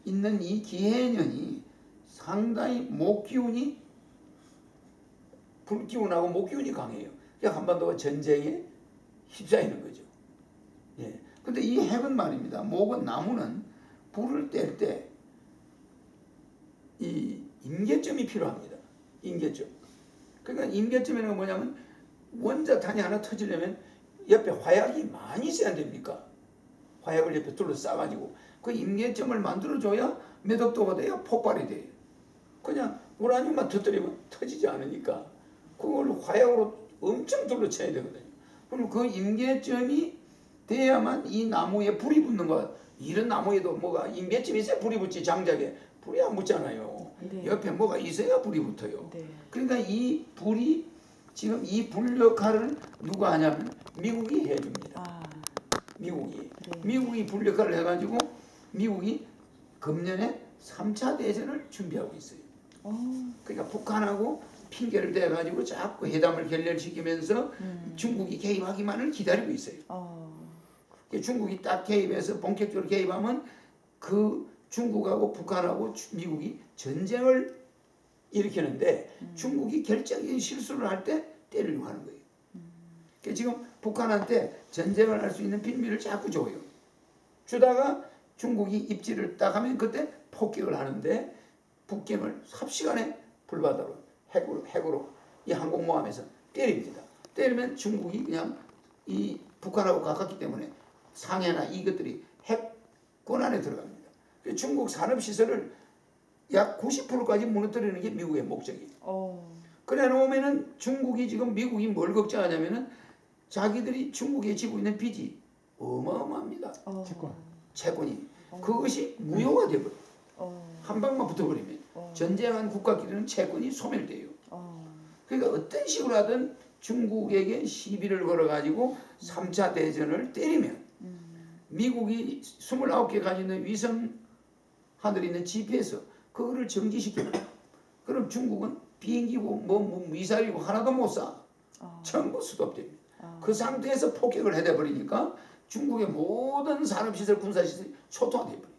있는 이 기해년이 상당히 목기운이, 불기운하고 목기운이 강해요. 그러니까 한반도가 전쟁에 휩싸이는 거죠. 예. 근데 이 핵은 말입니다. 목은, 나무는 불을 뗄 때 이 임계점이 필요합니다. 임계점. 그러니까 임계점이라는 건 뭐냐면 원자탄이 하나 터지려면 옆에 화약이 많이 있어야 됩니까? 화약을 옆에 둘러싸가지고 그 임계점을 만들어줘야 몇 억도가 돼야 폭발이 돼요. 그냥 우라늄만 터뜨리면 터지지 않으니까 그걸 화약으로 엄청 둘러쳐야 되거든요. 그리고 그 임계점이 돼야만 이 나무에 불이 붙는 거. 이런 나무에도 뭐가 임계점이 있어야 불이 붙지, 장작에 불이 안 붙잖아요. 네. 옆에 뭐가 있어야 불이 붙어요. 네. 그러니까 이 불이, 지금 이 불 역할을 누가 하냐면 미국이 해줍니다. 아, 미국이. 네. 미국이 불 역할을 해가지고 미국이 금년에 3차 대전을 준비하고 있어요. 그러니까 북한하고 핑계를 대가지고 자꾸 회담을 결렬시키면서 중국이 개입하기만을 기다리고 있어요. 중국이 딱 개입해서 본격적으로 개입하면 그 중국하고 북한하고 미국이 전쟁을 일으키는데 중국이 결정적인 실수를 할 때 때리려고 하는 거예요. 그러니까 지금 북한한테 전쟁을 할 수 있는 빈미를 자꾸 줘요. 주다가 중국이 입지를 딱 하면 그때 폭격을 하는데 북경을 삽시간에 불바다로 핵으로 이 항공모함에서 때립니다. 때리면 중국이 그냥 이 북한하고 가깝기 때문에 상해나 이것들이 핵 권한에 들어갑니다. 중국 산업시설을 약 90%까지 무너뜨리는 게 미국의 목적이에요. 그래 놓으면은 중국이 지금 미국이 뭘 걱정하냐면은 자기들이 중국에 지고 있는 빚이 어마어마합니다. 채권. 채권이. 그것이 무효가 돼버려. 어. 한 방만 붙어버리면 전쟁한 국가끼리는 채권이 소멸돼요. 그러니까 어떤 식으로 하든 중국에게 시비를 걸어가지고 3차 대전을 때리면 미국이 29개 가지고 있는 위성 하늘에 있는 GPS 그거를 정지시켜요. 그럼 중국은 비행기고 뭐 미사일이고 하나도 못 쏴. 전부 스톱됩니다. 그 상태에서 폭격을 해대버리니까 중국의 모든 산업시설, 군사시설이 초토화돼버려요.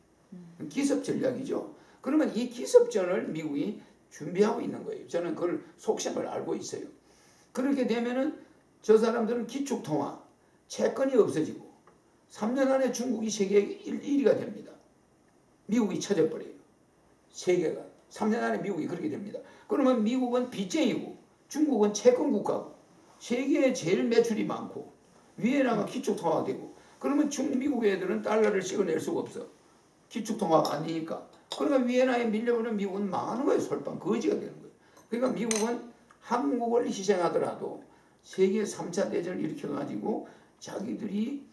기습 전략이죠. 그러면 이 기습전을 미국이 준비하고 있는 거예요. 저는 그걸 속셈을 알고 있어요. 그렇게 되면은 저 사람들은 기축통화, 채권이 없어지고 3년 안에 중국이 세계 1위가 됩니다. 미국이 쳐져버려요. 세계가. 3년 안에 미국이 그렇게 됩니다. 그러면 미국은 빚쟁이고 중국은 채권 국가고 세계에 제일 매출이 많고 위에나가 기축통화가 되고 그러면 미국 애들은 달러를 찍어낼 수가 없어. 기축통화가 아니니까. 그러니까 위에나에 밀려오는 미국은 망하는 거예요. 솔방 거지가 되는 거예요. 그러니까 미국은 한국을 희생하더라도 세계 3차 대전을 일으켜가지고 자기들이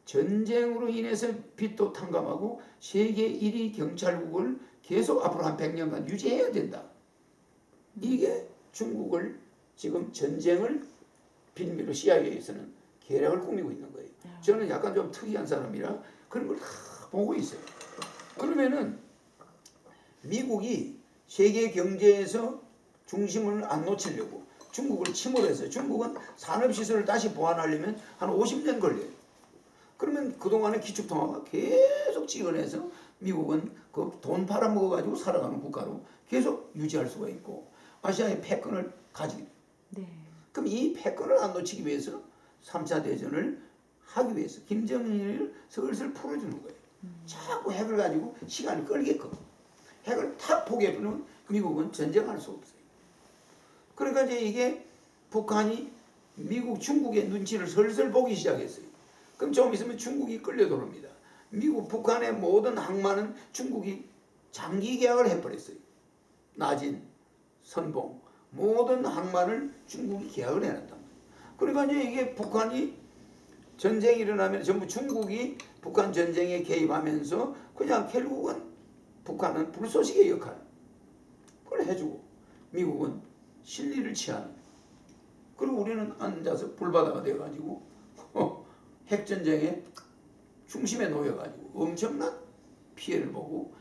전쟁으로 인해서 빚도 탕감하고 세계 1위 경찰국을 계속 앞으로 한 100년간 유지해야 된다. 이게 중국을 지금 전쟁을 빌미로 CIA에서는 계략을 꾸미고 있는 거예요. 저는 약간 좀 특이한 사람이라 그런 걸 다 보고 있어요. 그러면은 미국이 세계 경제에서 중심을 안 놓치려고 중국을 침몰해서 중국은 산업시설을 다시 보완하려면 한 50년 걸려요. 그러면 그동안의 기축통화가 계속 찍어내서 미국은 그 돈 팔아먹어가지고 살아가는 국가로 계속 유지할 수가 있고 아시아의 패권을 가지게 돼요. 네. 그럼 이 패권을 안 놓치기 위해서 3차 대전을 하기 위해서 김정일을 슬슬 풀어주는 거예요. 자꾸 핵을 가지고 시간을 끌게끔. 핵을 탁 포기해버리면 미국은 전쟁할 수 없어요. 그러니까 이제 이게 북한이 미국, 중국의 눈치를 슬슬 보기 시작했어요. 그럼 좀 있으면 중국이 끌려 들어옵니다. 미국, 북한의 모든 항만은 중국이 장기 계약을 해버렸어요. 나진, 선봉 모든 항만을 중국이 계약을 해놨단 말이에요. 그러니까 이제 이게 북한이 전쟁이 일어나면 전부 중국이 북한 전쟁에 개입하면서 그냥 결국은 북한은 불쏘시개 역할 그걸 해주고 미국은 실리를 취하는 그리고 우리는 앉아서 불바다가 되어가지고 핵전쟁의 중심에 놓여가지고 엄청난 피해를 보고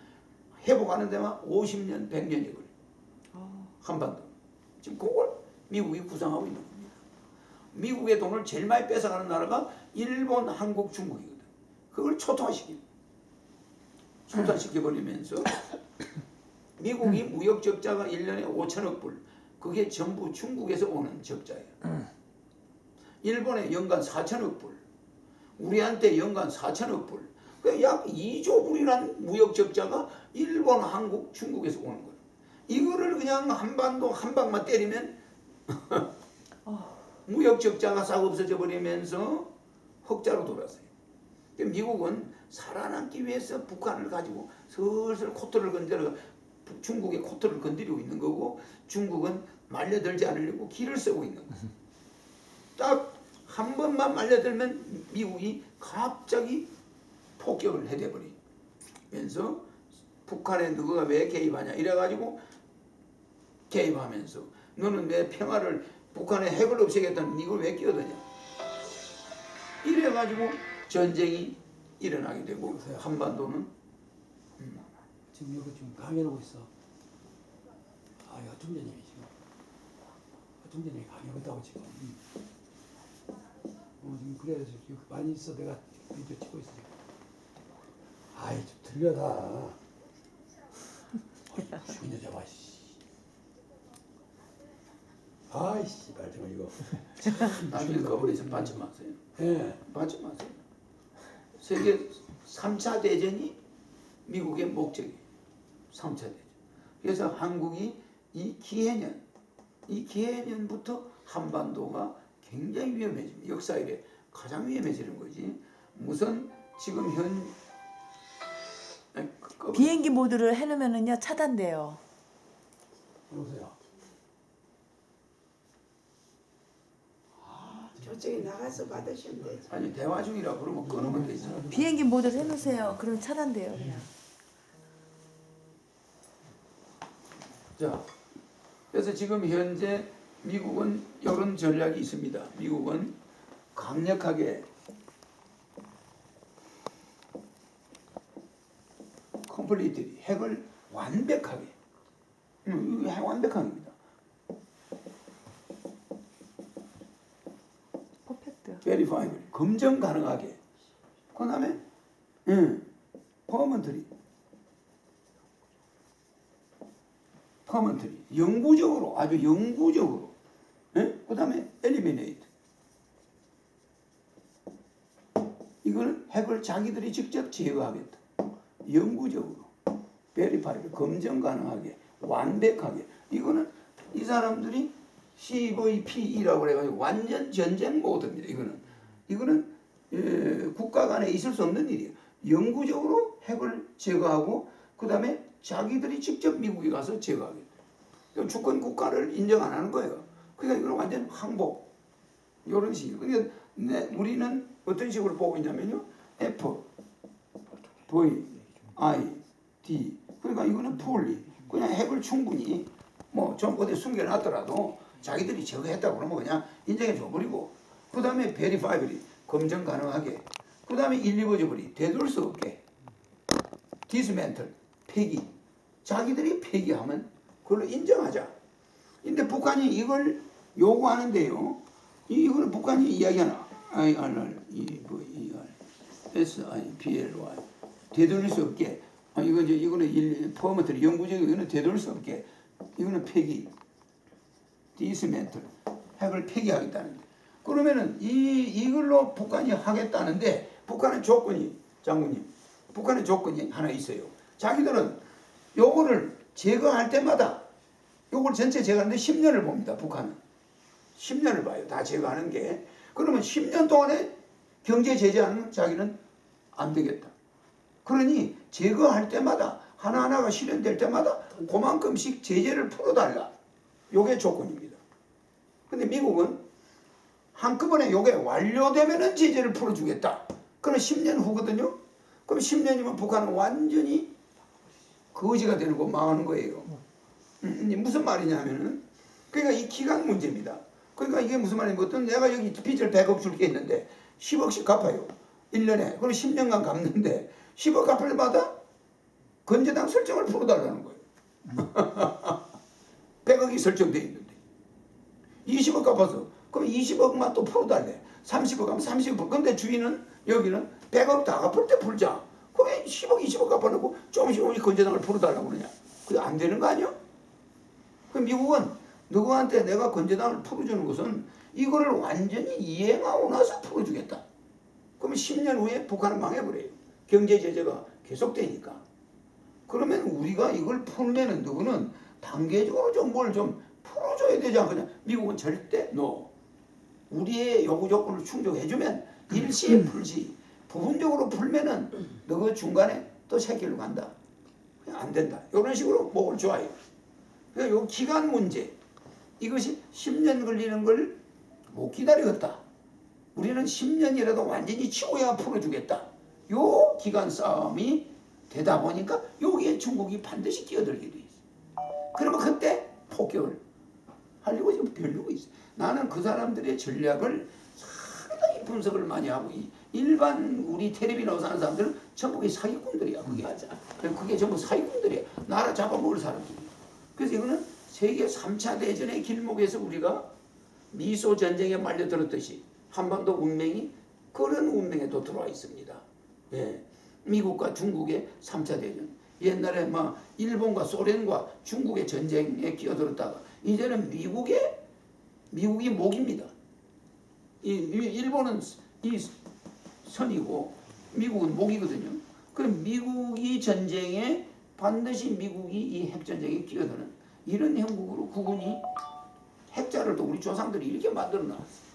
회복하는 데만 50년, 100년이 걸려요. 한반도. 지금 그걸 미국이 구상하고 있는 겁니다. 미국의 돈을 제일 많이 뺏어가는 나라가 일본, 한국, 중국이거든. 그걸 초토화시켜버리면서 미국이 무역 적자가 1년에 5천억 불 그게 전부 중국에서 오는 적자예요. 일본에 연간 4천억 불 우리한테 연간 4천억 불 약 2조 불이란 무역 적자가 일본, 한국, 중국에서 오는 거예요. 이거를 그냥 한반도 한 방만 때리면 무역 적자가 싹 없어져 버리면서 흑자로 돌아서요. 미국은 살아남기 위해서 북한을 가지고 슬슬 코트를 건드려 중국의 코트를 건드리고 있는 거고 중국은 말려들지 않으려고 기를 쓰고 있는 거예요. 딱 한 번만 말려들면 미국이 갑자기 폭격을 해대버리면서 북한에 너가 왜 개입하냐 이래가지고 개입하면서 너는 왜 평화를 북한에 핵을 없애겠다는 이걸 왜 끼어드냐 이래가지고 전쟁이 일어나게 되고 한반도는 지금 여기 지금 강연하고 있어. 아, 이거 중재님이 지금. 중재님이 강연하고 있다고 지금. 지금 그래서 지금 많이 있어. 내가 비디오 찍고 있어. 아이, 좀 들려다. 죽은 여자 봐, 씨. 아이씨, 말 정말 이거. 나중에 거버리서 받지 마세요. 예. 받지 마세요. 세계 3차 대전이 미국의 목적이에요. 3차 대전. 그래서 한국이 이 기해년부터 한반도가 굉장히 위험해집니다. 역사 이래 가장 위험해지는 거지. 무슨 지금 비행기 모드를 해놓으면은요 차단돼요. 여보세요. 저기 나가서 받으시면 되죠. 아니 대화 중이라 그러면 끊으면 되죠. 비행기 모드로 해놓으세요. 그러면 차단돼요. 그냥. 자, 그래서 지금 현재 미국은 이런 전략이 있습니다. 미국은 강력하게 컴플리트리 핵을 완벽하게 이거 핵 완벽합니다. 퍼펙트. 베리파이블 검증 가능하게 그 다음에 퍼먼트리 영구적으로 아주 영구적으로 그 다음에 엘리미네이트 이거는 핵을 자기들이 직접 제거하겠다. 영구적으로 베리파이블 검증 가능하게 완벽하게 이거는 이 사람들이 CVPE라고 그래가지고 완전 전쟁 모드입니다. 이거는 국가 간에 있을 수 없는 일이에요. 영구적으로 핵을 제거하고 그 다음에 자기들이 직접 미국에 가서 제거하겠다. 주권 국가를 인정 안 하는 거예요. 그러니까 이건 완전 항복 이런 식이에요. 그러니까 우리는 어떤 식으로 보고 있냐면요. F, V, I, D 그러니까 이거는 풀리 그냥 핵을 충분히 뭐 좀 어디 숨겨놨더라도 자기들이 제거했다고 그러면 그냥 인정해 줘버리고 그 다음에 베리파이블이 검증 가능하게 그 다음에 일리버저블이 되돌 수 없게 디스멘털 폐기 자기들이 폐기하면 그걸로 인정하자. 근데 북한이 이걸 요구하는데요. 이거는 북한이 이야기하나 SIPLY 되돌릴 수 없게 이거는 퍼머트리 영구적인 이거는 되돌릴 수 없게 이거는 폐기 디스멘털 핵을 폐기하겠다는데 그러면은 이걸로 북한이 하겠다는데 북한의 조건이 장군님 북한의 조건이 하나 있어요. 자기들은 요거를 제거할 때마다 요걸 전체 제거하는데 10년을 봅니다. 북한은 10년을 봐요. 다 제거하는 게 그러면 10년 동안에 경제 제재하는 자기는 안 되겠다. 그러니 제거할 때마다 하나하나가 실현될 때마다 그만큼씩 제재를 풀어달라. 요게 조건입니다. 근데 미국은 한꺼번에 요게 완료되면은 제재를 풀어주겠다. 그럼 10년 후거든요. 그럼 10년이면 북한은 완전히 거지가 되는 거 망하는 거예요. 무슨 말이냐면은 그러니까 이 기간 문제입니다. 그러니까 이게 무슨 말이냐면 어떤 내가 여기 빚을 100억 줄 게 있는데 10억씩 갚아요. 1년에. 그럼 10년간 갚는데 10억 갚을 때마다 건재당 설정을 풀어달라는 거예요. 100억이 설정되어 있는데 20억 갚아서 그럼 20억만 또 풀어달래. 30억 하면 30억. 근데 주인은 여기는 100억 다 갚을 때 풀자. 그럼 10억 20억 갚아놓고 조금씩 건재당을 풀어달라고 그러냐. 그게 안 되는 거 아니야? 그럼 미국은 누구한테 내가 건재당을 풀어주는 것은 이거를 완전히 이행하고 나서 풀어주겠다. 그러면 10년 후에 북한은 망해버려요. 경제 제재가 계속되니까. 그러면 우리가 이걸 풀면은 누구는 단계적으로 좀 뭘 좀 풀어줘야 되지 않겠냐. 미국은 절대 우리의 요구 조건을 충족해주면 일시에 풀지. 부분적으로 풀면은 너 중간에 또 새길로 간다. 안 된다. 이런 식으로 목을 줘요. 그러니까 요 기간 문제. 이것이 10년 걸리는 걸 못 기다리겠다. 우리는 10년이라도 완전히 치고야 풀어주겠다. 요 기간 싸움이 되다 보니까 여기에 중국이 반드시 끼어들게 돼 있어. 그러면 그때 폭격을 하려고 지금 벼르고 있어. 나는 그 사람들의 전략을 상당히 분석을 많이 하고 일반 우리 텔레비 나와서 하는 사람들은 전부 사기꾼들이야. 그게 맞아. 그게 전부 사기꾼들이야. 나라 잡아먹을 사람들이야. 그래서 이거는 세계 3차 대전의 길목에서 우리가 미소 전쟁에 말려들었듯이 한반도 운명이 그런 운명에도 들어와 있습니다. 예. 미국과 중국의 3차 대전. 옛날에 막 일본과 소련과 중국의 전쟁에 끼어들었다가 이제는 미국이 목입니다. 일본은 이 선이고 미국은 목이거든요. 그럼 미국이 전쟁에 반드시 미국이 이 핵전쟁에 끼어드는 이런 형국으로 국군이 핵자를 또 우리 조상들이 이렇게 만들어 놨어요.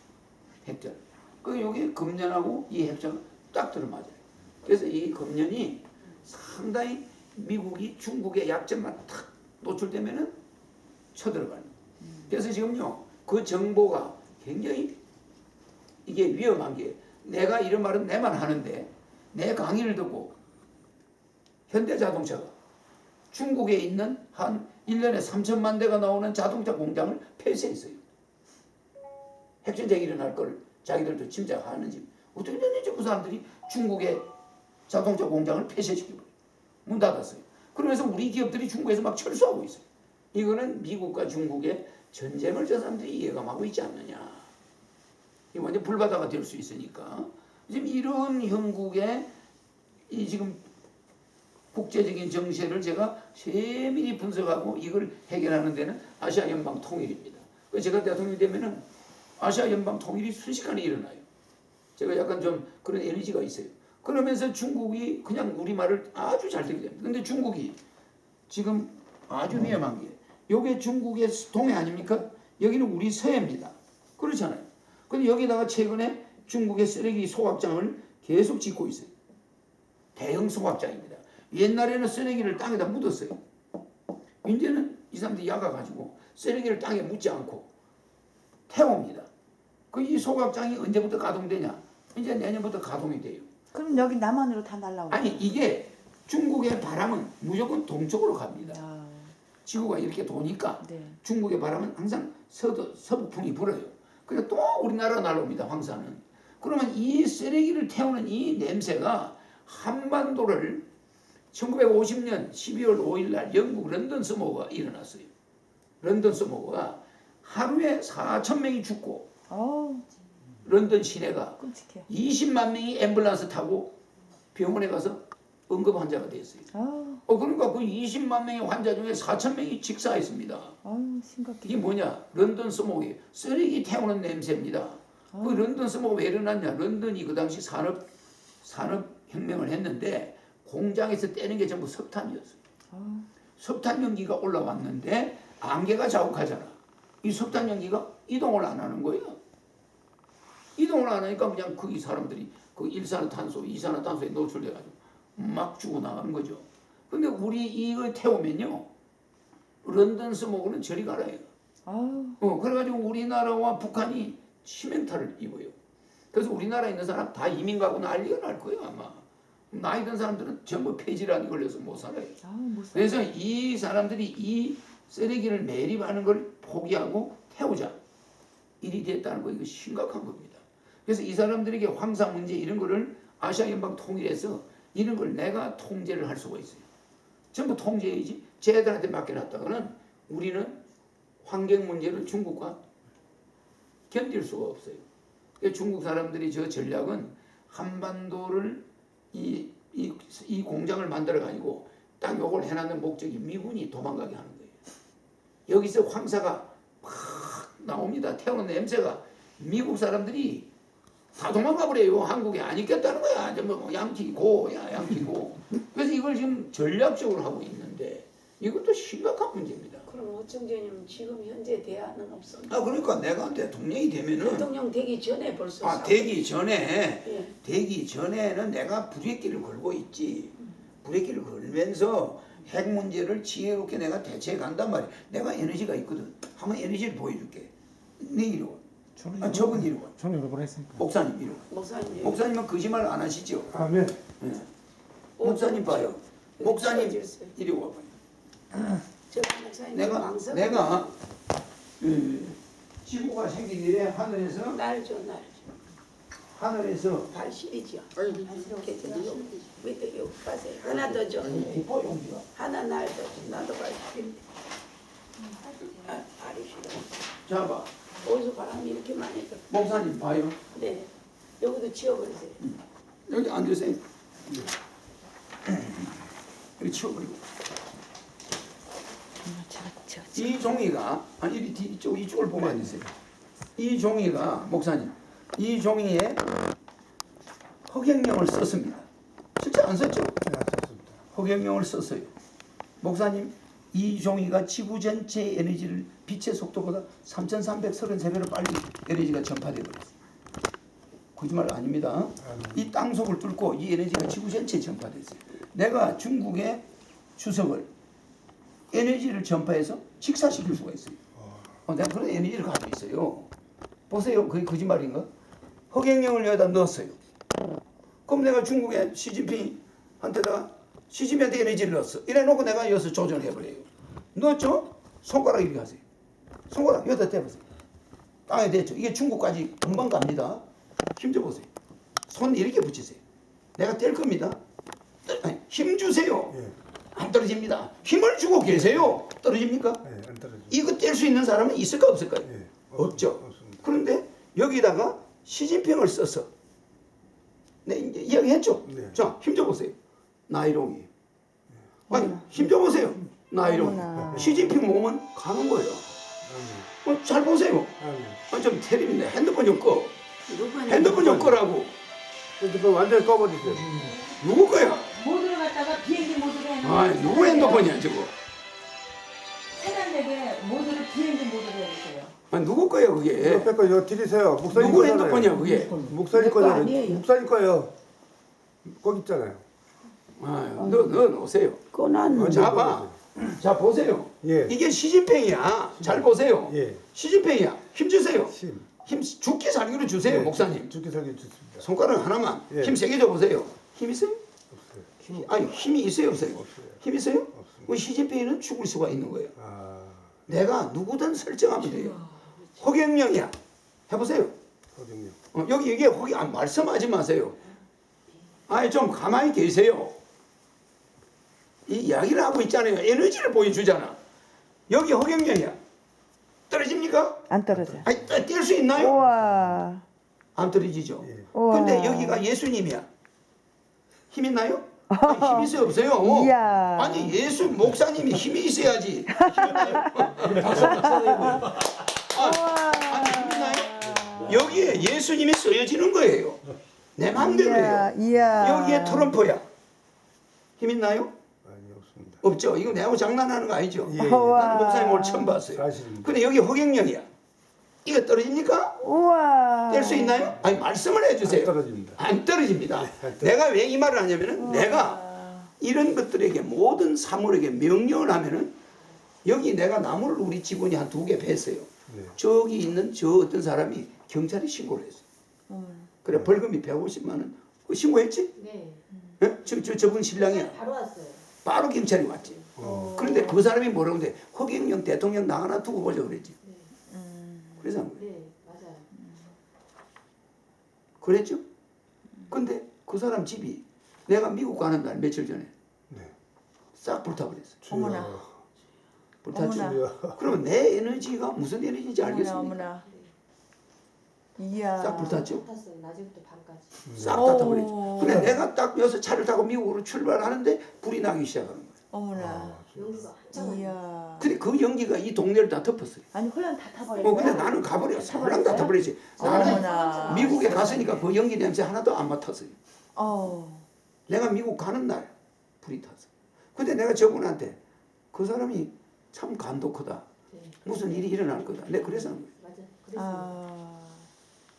핵자를. 그 여기 금년하고 이 핵자가 딱 들어맞아요. 그래서 이 금년이 상당히 미국이 중국의 약점만 탁 노출되면은 쳐들어가는. 그래서 지금요 그 정보가 굉장히 이게 위험한 게 내가 이런 말은 내만 하는데 내 강의를 듣고 현대자동차가 중국에 있는 한 1년에 3천만 대가 나오는 자동차 공장을 폐쇄했어요. 핵전쟁이 일어날 걸 자기들도 짐작하는지 어떻게 됐는지 그 사람들이 중국의 자동차 공장을 폐쇄시키고 문 닫았어요. 그러면서 우리 기업들이 중국에서 막 철수하고 있어요. 이거는 미국과 중국의 전쟁을 저 사람들이 예감하고 있지 않느냐. 이거 완전 불바다가 될 수 있으니까 지금 이런 형국의 이 지금 국제적인 정세를 제가 세밀히 분석하고 이걸 해결하는 데는 아시아 연방 통일입니다. 그래서 제가 대통령이 되면은 아시아 연방 통일이 순식간에 일어나요. 제가 약간 좀 그런 에너지가 있어요. 그러면서 중국이 그냥 우리 말을 아주 잘 듣게 됩니다. 근데 중국이 지금 아주 위험한 게 요게 중국의 동해 아닙니까? 여기는 우리 서해입니다. 그렇잖아요. 근데 여기다가 최근에 중국의 쓰레기 소각장을 계속 짓고 있어요. 대형 소각장입니다. 옛날에는 쓰레기를 땅에다 묻었어요. 이제는 이 사람들이 약아가지고 쓰레기를 땅에 묻지 않고 태웁니다. 그 이 소각장이 언제부터 가동되냐? 이제 내년부터 가동이 돼요. 그럼 여기 남한으로 다 날라오죠. 아니 이게 중국의 바람은 무조건 동쪽으로 갑니다. 아, 지구가 이렇게 도니까 네. 중국의 바람은 항상 서북풍이 불어요. 그래서 또 우리나라로 날아옵니다. 황사는. 그러면 이 쓰레기를 태우는 이 냄새가 한반도를 1950년 12월 5일 날 영국 런던 스모그가 일어났어요. 런던 스모그가 하루에 4천 명이 죽고 어우, 런던 시내가 끔찍해. 20만 명이 앰뷸런스 타고 병원에 가서 응급 환자가 됐어요. 그러니까 그 20만 명의 환자 중에 4천 명이 직사했습니다. 아유, 심각해. 이게 뭐냐? 런던 스모그, 쓰레기 태우는 냄새입니다. 그 런던 스모그가 왜 일어났냐? 런던이 그 당시 산업혁명을 했는데 공장에서 떼는 게 전부 석탄이었어요. 석탄 연기가 올라왔는데 안개가 자욱하잖아. 이 석탄 연기가 이동을 안 하는 거예요. 이동을 안 하니까 그냥 거기 사람들이 그 일산화탄소, 이산화탄소에 노출돼가지고 막 죽어나가는 거죠. 근데 우리 이걸 태우면요, 런던 스모그는 저리 가라요. 그래가지고 우리나라와 북한이 치명타를 입어요. 그래서 우리나라에 있는 사람 다 이민 가고 난리가 날 거예요 아마. 나이 든 사람들은 전부 폐질환이 걸려서 못 살아요. 그래서 이 사람들이 이 쓰레기를 매립하는 걸 포기하고 태우자. 일이 됐다는 거 이거 심각한 겁니다. 그래서 이 사람들에게 황사 문제 이런 거를 아시아 연방 통일해서 이런 걸 내가 통제를 할 수가 있어요. 전부 통제해야지. 쟤들한테 맡겨놨다가는 우리는 환경 문제를 중국과 견딜 수가 없어요. 중국 사람들이 저 전략은 한반도를 이 공장을 만들어가지고 딱 요걸 해놨는 목적이 미군이 도망가게 하는 거예요. 여기서 황사가 막 나옵니다. 태우는 냄새가. 미국 사람들이 다 도망가 버려요. 한국에 안 있겠다는 거야. 뭐 양키고, 양키고. 그래서 이걸 지금 전략적으로 하고 있는데 이것도 심각한 문제입니다. 그럼 어청재님 지금 현재 대안은 없습니다. 그러니까 내가 대통령이 되면은 대통령 되기 전에 벌써 되기 전에 예. 되기 전에는 내가 브레이크를 걸고 있지. 브레이크를 걸면서 핵 문제를 지혜롭게 내가 대처해 간단 말이야. 내가 에너지가 있거든. 한번 에너지를 보여줄게. 내 이리 와. 저분 이리 와. 저는 여러 번 했으니까. 목사님 이리 와. 목사님 목사님은 거짓말 안 하시죠? 아멘. 네. 목사님 봐요. 목사님 이리 와 봐요. 저 목사님 내가 지구가 생긴 이래 하늘에서 날죠. 하늘에서 발실이죠. 밑에 요 빠세요. 하나 더 줘. 기포 용기가 하나 날 더 줘. 나도 발실인데. 발이 싫어. 잡아. 어디서 바람이 이렇게 많이 들어. 목사님 봐요. 네. 여기도 치워버리세요. 여기 앉으세요. 여기 치워버리고. 이 종이가 이쪽을 보고 앉으세요. 이 종이가 목사님 이 종이에 허경영을 썼습니다. 실제 안 썼죠? 허경영을 썼어요. 목사님 이 종이가 지구 전체의 에너지를 빛의 속도보다 3,333배로 빨리 에너지가 전파되고 있어요. 거짓말 아닙니다. 이 땅속을 뚫고 이 에너지가 지구 전체에 전파됐어요. 내가 중국의 주석을 에너지를 전파해서 직사시킬 수가 있어요. 내가 그런 에너지를 가지고 있어요. 보세요. 그게 거짓말인가? 허경영을 여기다 넣었어요. 그럼 내가 중국에 시진핑한테다가 시진핑한테 에너지를 넣었어. 이래놓고 내가 여기서 조정해버려요. 넣었죠? 손가락 이렇게 하세요. 손가락 여기다 대보세요. 땅에 대죠. 이게 중국까지 금방 갑니다. 힘줘보세요. 손 이렇게 붙이세요. 내가 뗄 겁니다. 아니, 힘 주세요. 안 떨어집니다. 힘을 주고 계세요. 떨어집니까? 안 떨어집니다. 이거 뗄 수 있는 사람은 있을까 없을까요? 없죠. 없습니다. 그런데 여기다가 시진핑을 써서 네, 이제 이야기했죠. 네. 자, 힘줘보세요. 나이롱이. 아니, 힘줘보세요. 나이롱. 어머나. 시진핑 몸은 가는 거예요. 잘 보세요. 좀 테레비인데 핸드폰 좀 꺼. 핸드폰 좀 꺼라고. 핸드폰 완전히 꺼버리세요. 누구 거야? 모드를 갖다가 비행기 모드로 해놓은 아, 누구 핸드폰이야 저거? 세단되게 모드를 비행기 모드로 해주세요. 아, 누구 거야 그게? 옆에 거 이거 드리세요. 목사님 누구 거잖아요. 핸드폰이야 그게? 목사님 내 거 거잖아요. 아니에요. 목사님 거예요. 거기 있잖아요. 아, 너 놓으세요. 꺼놨는데. 자, 봐. 자, 보세요. 예. 이게 시진핑이야. 잘 보세요. 예. 시진핑이야. 힘 주세요. 힘. 죽기 살기로 주세요, 목사님. 죽기 살기 좋습니다. 손가락 하나만 예. 힘 세게 줘 보세요. 힘 있어요? 없어요. 아니, 힘이 있어요, 없어요? 힘 있어요? 없습니다. 그 시진핑은 죽을 수가 있는 거예요. 아, 내가 누구든 설정하면 돼요. 허경영이야. 해보세요. 허경영. 여기 이게 말씀하지 마세요. 아니 좀 가만히 계세요. 이 이야기를 하고 있잖아요. 에너지를 보여주잖아. 여기 허경영이야. 떨어집니까? 안 떨어져. 아니 뗄 수 있나요? 우와. 안 떨어지죠. 우와. 근데 여기가 예수님이야. 힘 있나요? 아니, 힘 있어요 없어요? 이야. 아니 예수 목사님이 힘이 있어야지. 힘 있나요? 아니 힘 있나요? 여기에 예수님이 쓰여지는 거예요. 내 마음대로예요. 이야. 여기에 트럼프야. 힘 있나요? 아니, 없습니다. 없죠. 이거 내하고 장난하는 거 아니죠? 예. 나는 목사님 오늘 처음 봤어요. 사실입니다. 근데 여기 허경영이야. 이거 떨어집니까? 우와. 뗄 수 있나요? 아니 말씀을 해주세요. 안 떨어집니다. 안 떨어집니다. 안 떨어집니다. 내가 왜 이 말을 하냐면은 내가 이런 것들에게 모든 사물에게 명령을 하면은 여기 내가 나무를 우리 직원이 한 2개 뱄어요. 네. 저기 있는 저 어떤 사람이 경찰에 신고를 했어요. 그래 벌금이 150만 원. 그거 신고했지? 네. 예? 저분 신랑이야. 바로 왔어요. 바로 경찰이 왔지. 그런데 그 사람이 뭐라고 하는데 허경영 대통령 나 하나 두고 보자 그랬지. 그래서 한 거예요. 네, 맞아요. 그랬죠? 근데 그 사람 집이 내가 미국 가는 날 며칠 전에 네. 싹 불타버렸어. 어머나. 불탔죠? 어머나. 그러면 내 에너지가 무슨 에너지인지 알겠습니까? 어머나. 이야. 싹 불탔죠? 탔어요. 낮부터 밤까지. 싹 다 타버렸죠. 근데 내가 딱 여기서 차를 타고 미국으로 출발하는데 불이 나기 시작하는 거예요. 어머나. 여기가 한참 이야. 근데 그 연기가 이 동네를 다 덮었어요. 아니 홀랑 다 타버렸어. 근데 나는 가버려. 사람 다 타버리지. 나는 어머나. 미국에 갔으니까 그 연기 냄새 하나도 안 맡았어요. 내가 미국 가는 날 불이 탔어. 근데 내가 저분한테 그 사람이 참 간도 크다. 네. 무슨 일이 일어날 거다. 내가 그래서 한 거예요. 맞아. 그래서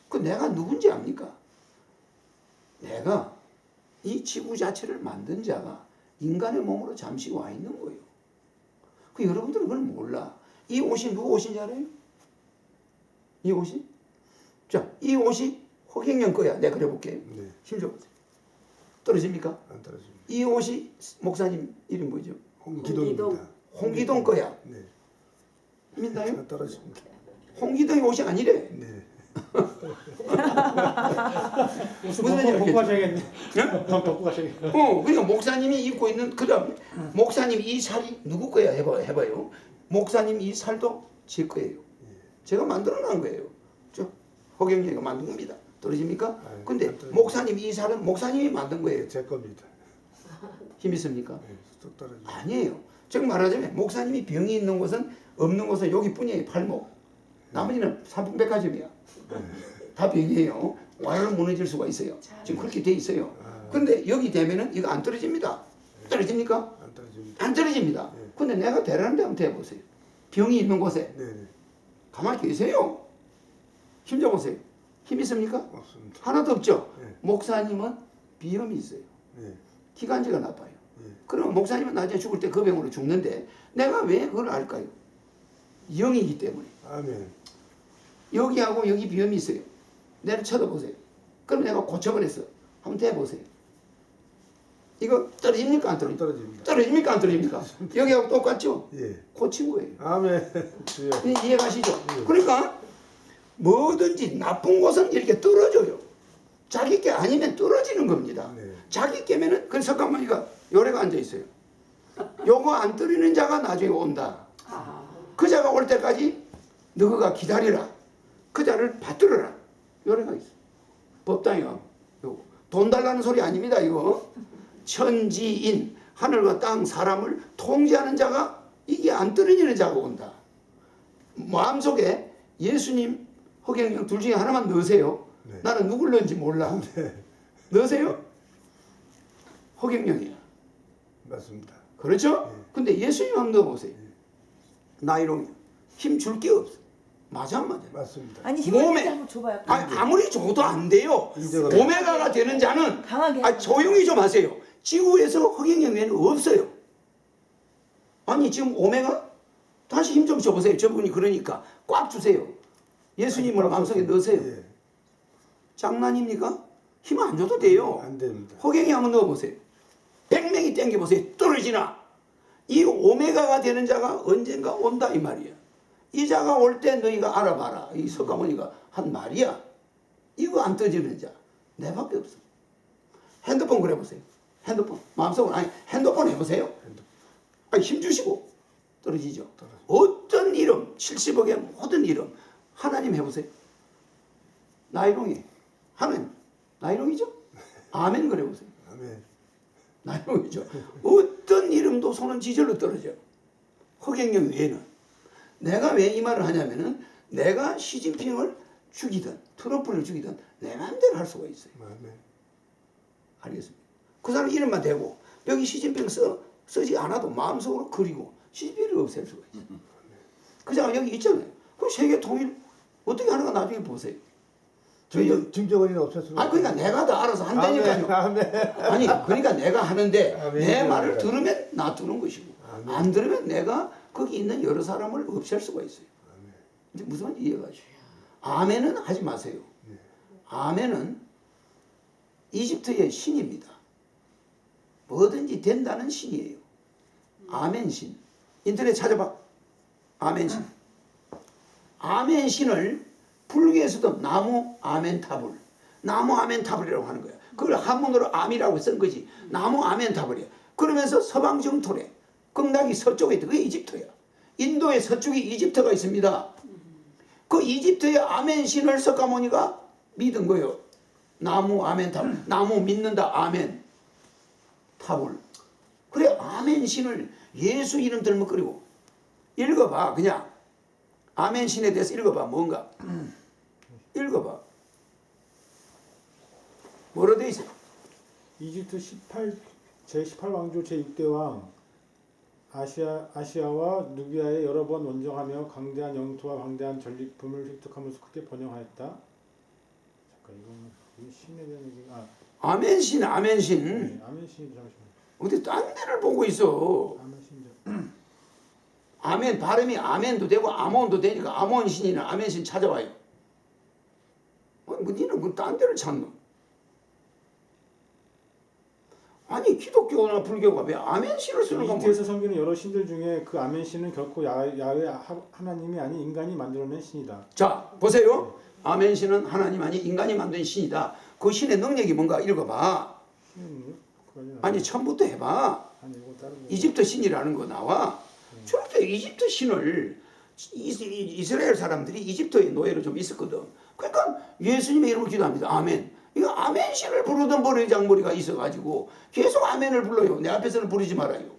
그 내가 누군지 압니까? 내가 이 지구 자체를 만든 자가 인간의 몸으로 잠시 와 있는 거예요. 그 여러분들은 그걸 몰라. 이 옷이 누구 옷인지 알아요? 이 옷이? 자, 이 옷이 허경영 거야. 내가 그려볼게요. 네. 힘 줘보세요. 떨어집니까? 안 떨어집니다. 이 옷이 목사님 이름 뭐죠? 홍기동입니다. 홍기동 거야. 네. 힘 있나요? 안 떨어집니다. 홍기동이 옷이 아니래. 네. 무슨 말인지 벗고 알겠죠? 가셔야겠네. 벗고 가셔야겠네. 그러니까 목사님이 입고 있는 그다음 목사님 이 살이 누구 거야 해봐요. 목사님 이 살도 제 거예요. 제가 만들어놓은 거예요. 저 허경영이가 만든 겁니다. 떨어집니까? 아유, 근데 안 떨어져요. 목사님 이 살은 목사님이 만든 거예요. 제 겁니다. 힘 있습니까? 네, 뚝 떨어집니다. 아니에요. 즉 말하자면 목사님이 병이 있는 곳은 없는 곳은 여기뿐이에요. 팔목. 나머지는 삼풍백화점이야. 다 병이에요. 와를 무너질 수가 있어요. 지금 그렇게 돼 있어요. 근데 여기 되면은 이거 안 떨어집니다. 떨어집니까? 안 떨어집니다. 안 떨어집니다. 근데 내가 대라는 데 한번 대보세요. 병이 있는 곳에 네, 네. 가만히 계세요. 힘 줘보세요. 힘 있습니까? 없습니다. 하나도 없죠. 네. 목사님은 비염이 있어요. 네. 기관지가 나빠요. 네. 그럼 목사님은 나중에 죽을 때 그 병으로 죽는데 내가 왜 그걸 알까요? 영이기 때문에. 아멘. 여기하고 여기 비염이 있어요. 내를 쳐다보세요. 그럼 내가 고쳐버렸어. 한번 대보세요. 이거 떨어집니까 안 떨어집니까? 떨어집니다. 떨어집니까 안 떨어집니까? 여기하고 똑같죠? 예. 고친 거예요. 아멘. 주여. 이해가시죠? 그러니까 뭐든지 나쁜 것은 이렇게 떨어져요. 자기 게 아니면 떨어지는 겁니다. 네. 자기 게면은 그 석가모니가 요래가 앉아 있어요. 요거 안 떨리는 자가 나중에 온다. 그 자가 올 때까지 너가 기다리라. 그 자를 받들어라. 요래가 있어. 법당에 가면 요거. 돈 달라는 소리 아닙니다. 이거 천지인 하늘과 땅 사람을 통제하는 자가 이게 안 떨어지는 자가 온다. 마음속에 예수님 허경영 둘 중에 하나만 넣으세요. 네. 나는 누굴 넣은지 몰라. 넣으세요. 허경영이야. 맞습니다. 그렇죠? 근데 예수님 한번 넣어보세요. 나이롱이 힘 줄 게 없어. 맞아 안 맞아? 맞습니다. 아니 힘을 몸에- 내지 한번 줘봐요. 아니, 아무리 줘도 안 돼요. 인정합니다. 오메가가 되는 자는 강하게 아니, 조용히 좀 하세요. 지구에서 허경영 외에는 없어요. 아니 지금 오메가? 다시 힘 좀 줘보세요. 저분이 그러니까 꽉 주세요. 예수님을 마음속에 넣으세요. 예. 장난입니까? 힘 안 줘도 돼요. 안 됩니다. 허경이 한번 넣어보세요. 100명이 땡겨보세요. 떨어지나? 이 오메가가 되는 자가 언젠가 온다 이 말이야. 이 자가 올 때 너희가 알아봐라. 이 석가모니가 한 말이야. 이거 안 떠지는 자 내밖에 없어. 핸드폰 그려보세요. 핸드폰 마음속으로 아니 핸드폰 해보세요. 아니 힘 주시고 떨어지죠. 어떤 이름 70억의 모든 이름 하나님 해보세요. 나이롱이 하나님 나이롱이죠. 아멘 그려보세요. 아멘. 나이롱이죠. 어떤 이름도 손은 지절로 떨어져요. 허경영 외에는. 내가 왜 이 말을 하냐면은 내가 시진핑을 죽이든 트럼프를 죽이든 내 마음대로 할 수가 있어요. 아멘. 알겠습니다. 그 사람 이름만 대고 여기 시진핑 쓰지 않아도 마음속으로 그리고 시진핑을 없앨 수가 있어요. 그 사람 여기 있잖아요. 그 세계 통일 어떻게 하는가 나중에 보세요. 김정은이는 없었으면. 아니 그러니까 내가 다 알아서 한다니까요. 아멘. 아니 그러니까 내가 하는데 아멘. 내 말을 들으면 놔두는 것이고 아멘. 안 들으면 내가 거기 있는 여러 사람을 없앨 수가 있어요. 이제 무슨 말인지 이해가 가죠. 아멘은 하지 마세요. 아멘은 이집트의 신입니다. 뭐든지 된다는 신이에요. 아멘 신. 인터넷 찾아봐. 아멘 신. 아멘 신을 불교에서도 나무 아멘 타불. 나무 아멘 타불이라고 하는 거야. 그걸 한문으로 암이라고 쓴 거지. 나무 아멘 타불이야. 그러면서 서방 정토래. 극락이 서쪽에 있다. 그게 이집트야. 인도의 서쪽에 이집트가 있습니다. 그 이집트의 아멘 신을 석가모니가 믿은 거예요. 나무 아멘 타불. 나무 믿는다 아멘 타불. 그래 아멘 신을 예수 이름 들먹거리고 읽어봐. 그냥 아멘 신에 대해서 읽어봐. 뭔가 읽어봐. 뭐로 돼 있어? 이집트 제18왕조 제6대 왕 아시아와 누비아에 여러 번 원정하며 강대한 영토와 방대한 전리품을 획득하면서 크게 번영하였다. 잠깐 이거는 신에 대한 얘기가 아멘 신 아멘 신. 네, 아멘 신이 잠시만. 어디 딴 데를 보고 있어. 아멘 신이죠. 아멘 발음이 아멘도 되고 아몬도 되니까 아몬 신이나 아멘 신 찾아와요. 뭐 니는 그 딴 데를 찾노? 아니 기독교나 불교가 왜 아멘 신을 쓰는가? 이집트에서 섬기는 여러 신들 중에 그 아멘 신은 결코 야훼 하나님이 아닌 인간이 만들어낸 신이다. 자 보세요. 아멘 신은 하나님 아니 인간이 만든 신이다. 그 신의 능력이 뭔가 읽어봐. 아니 처음부터 해봐. 아니 이거 다른 거. 이집트 신이라는 거 나와. 저렇게 이집트 신을 이스라엘 사람들이 이집트의 노예로 좀 있었거든. 그러니까 예수님의 이름으로 기도합니다. 아멘. 이거 아멘 신을 부르던 버리장머리가 있어가지고 계속 아멘을 불러요. 내 앞에서는 부르지 말아요.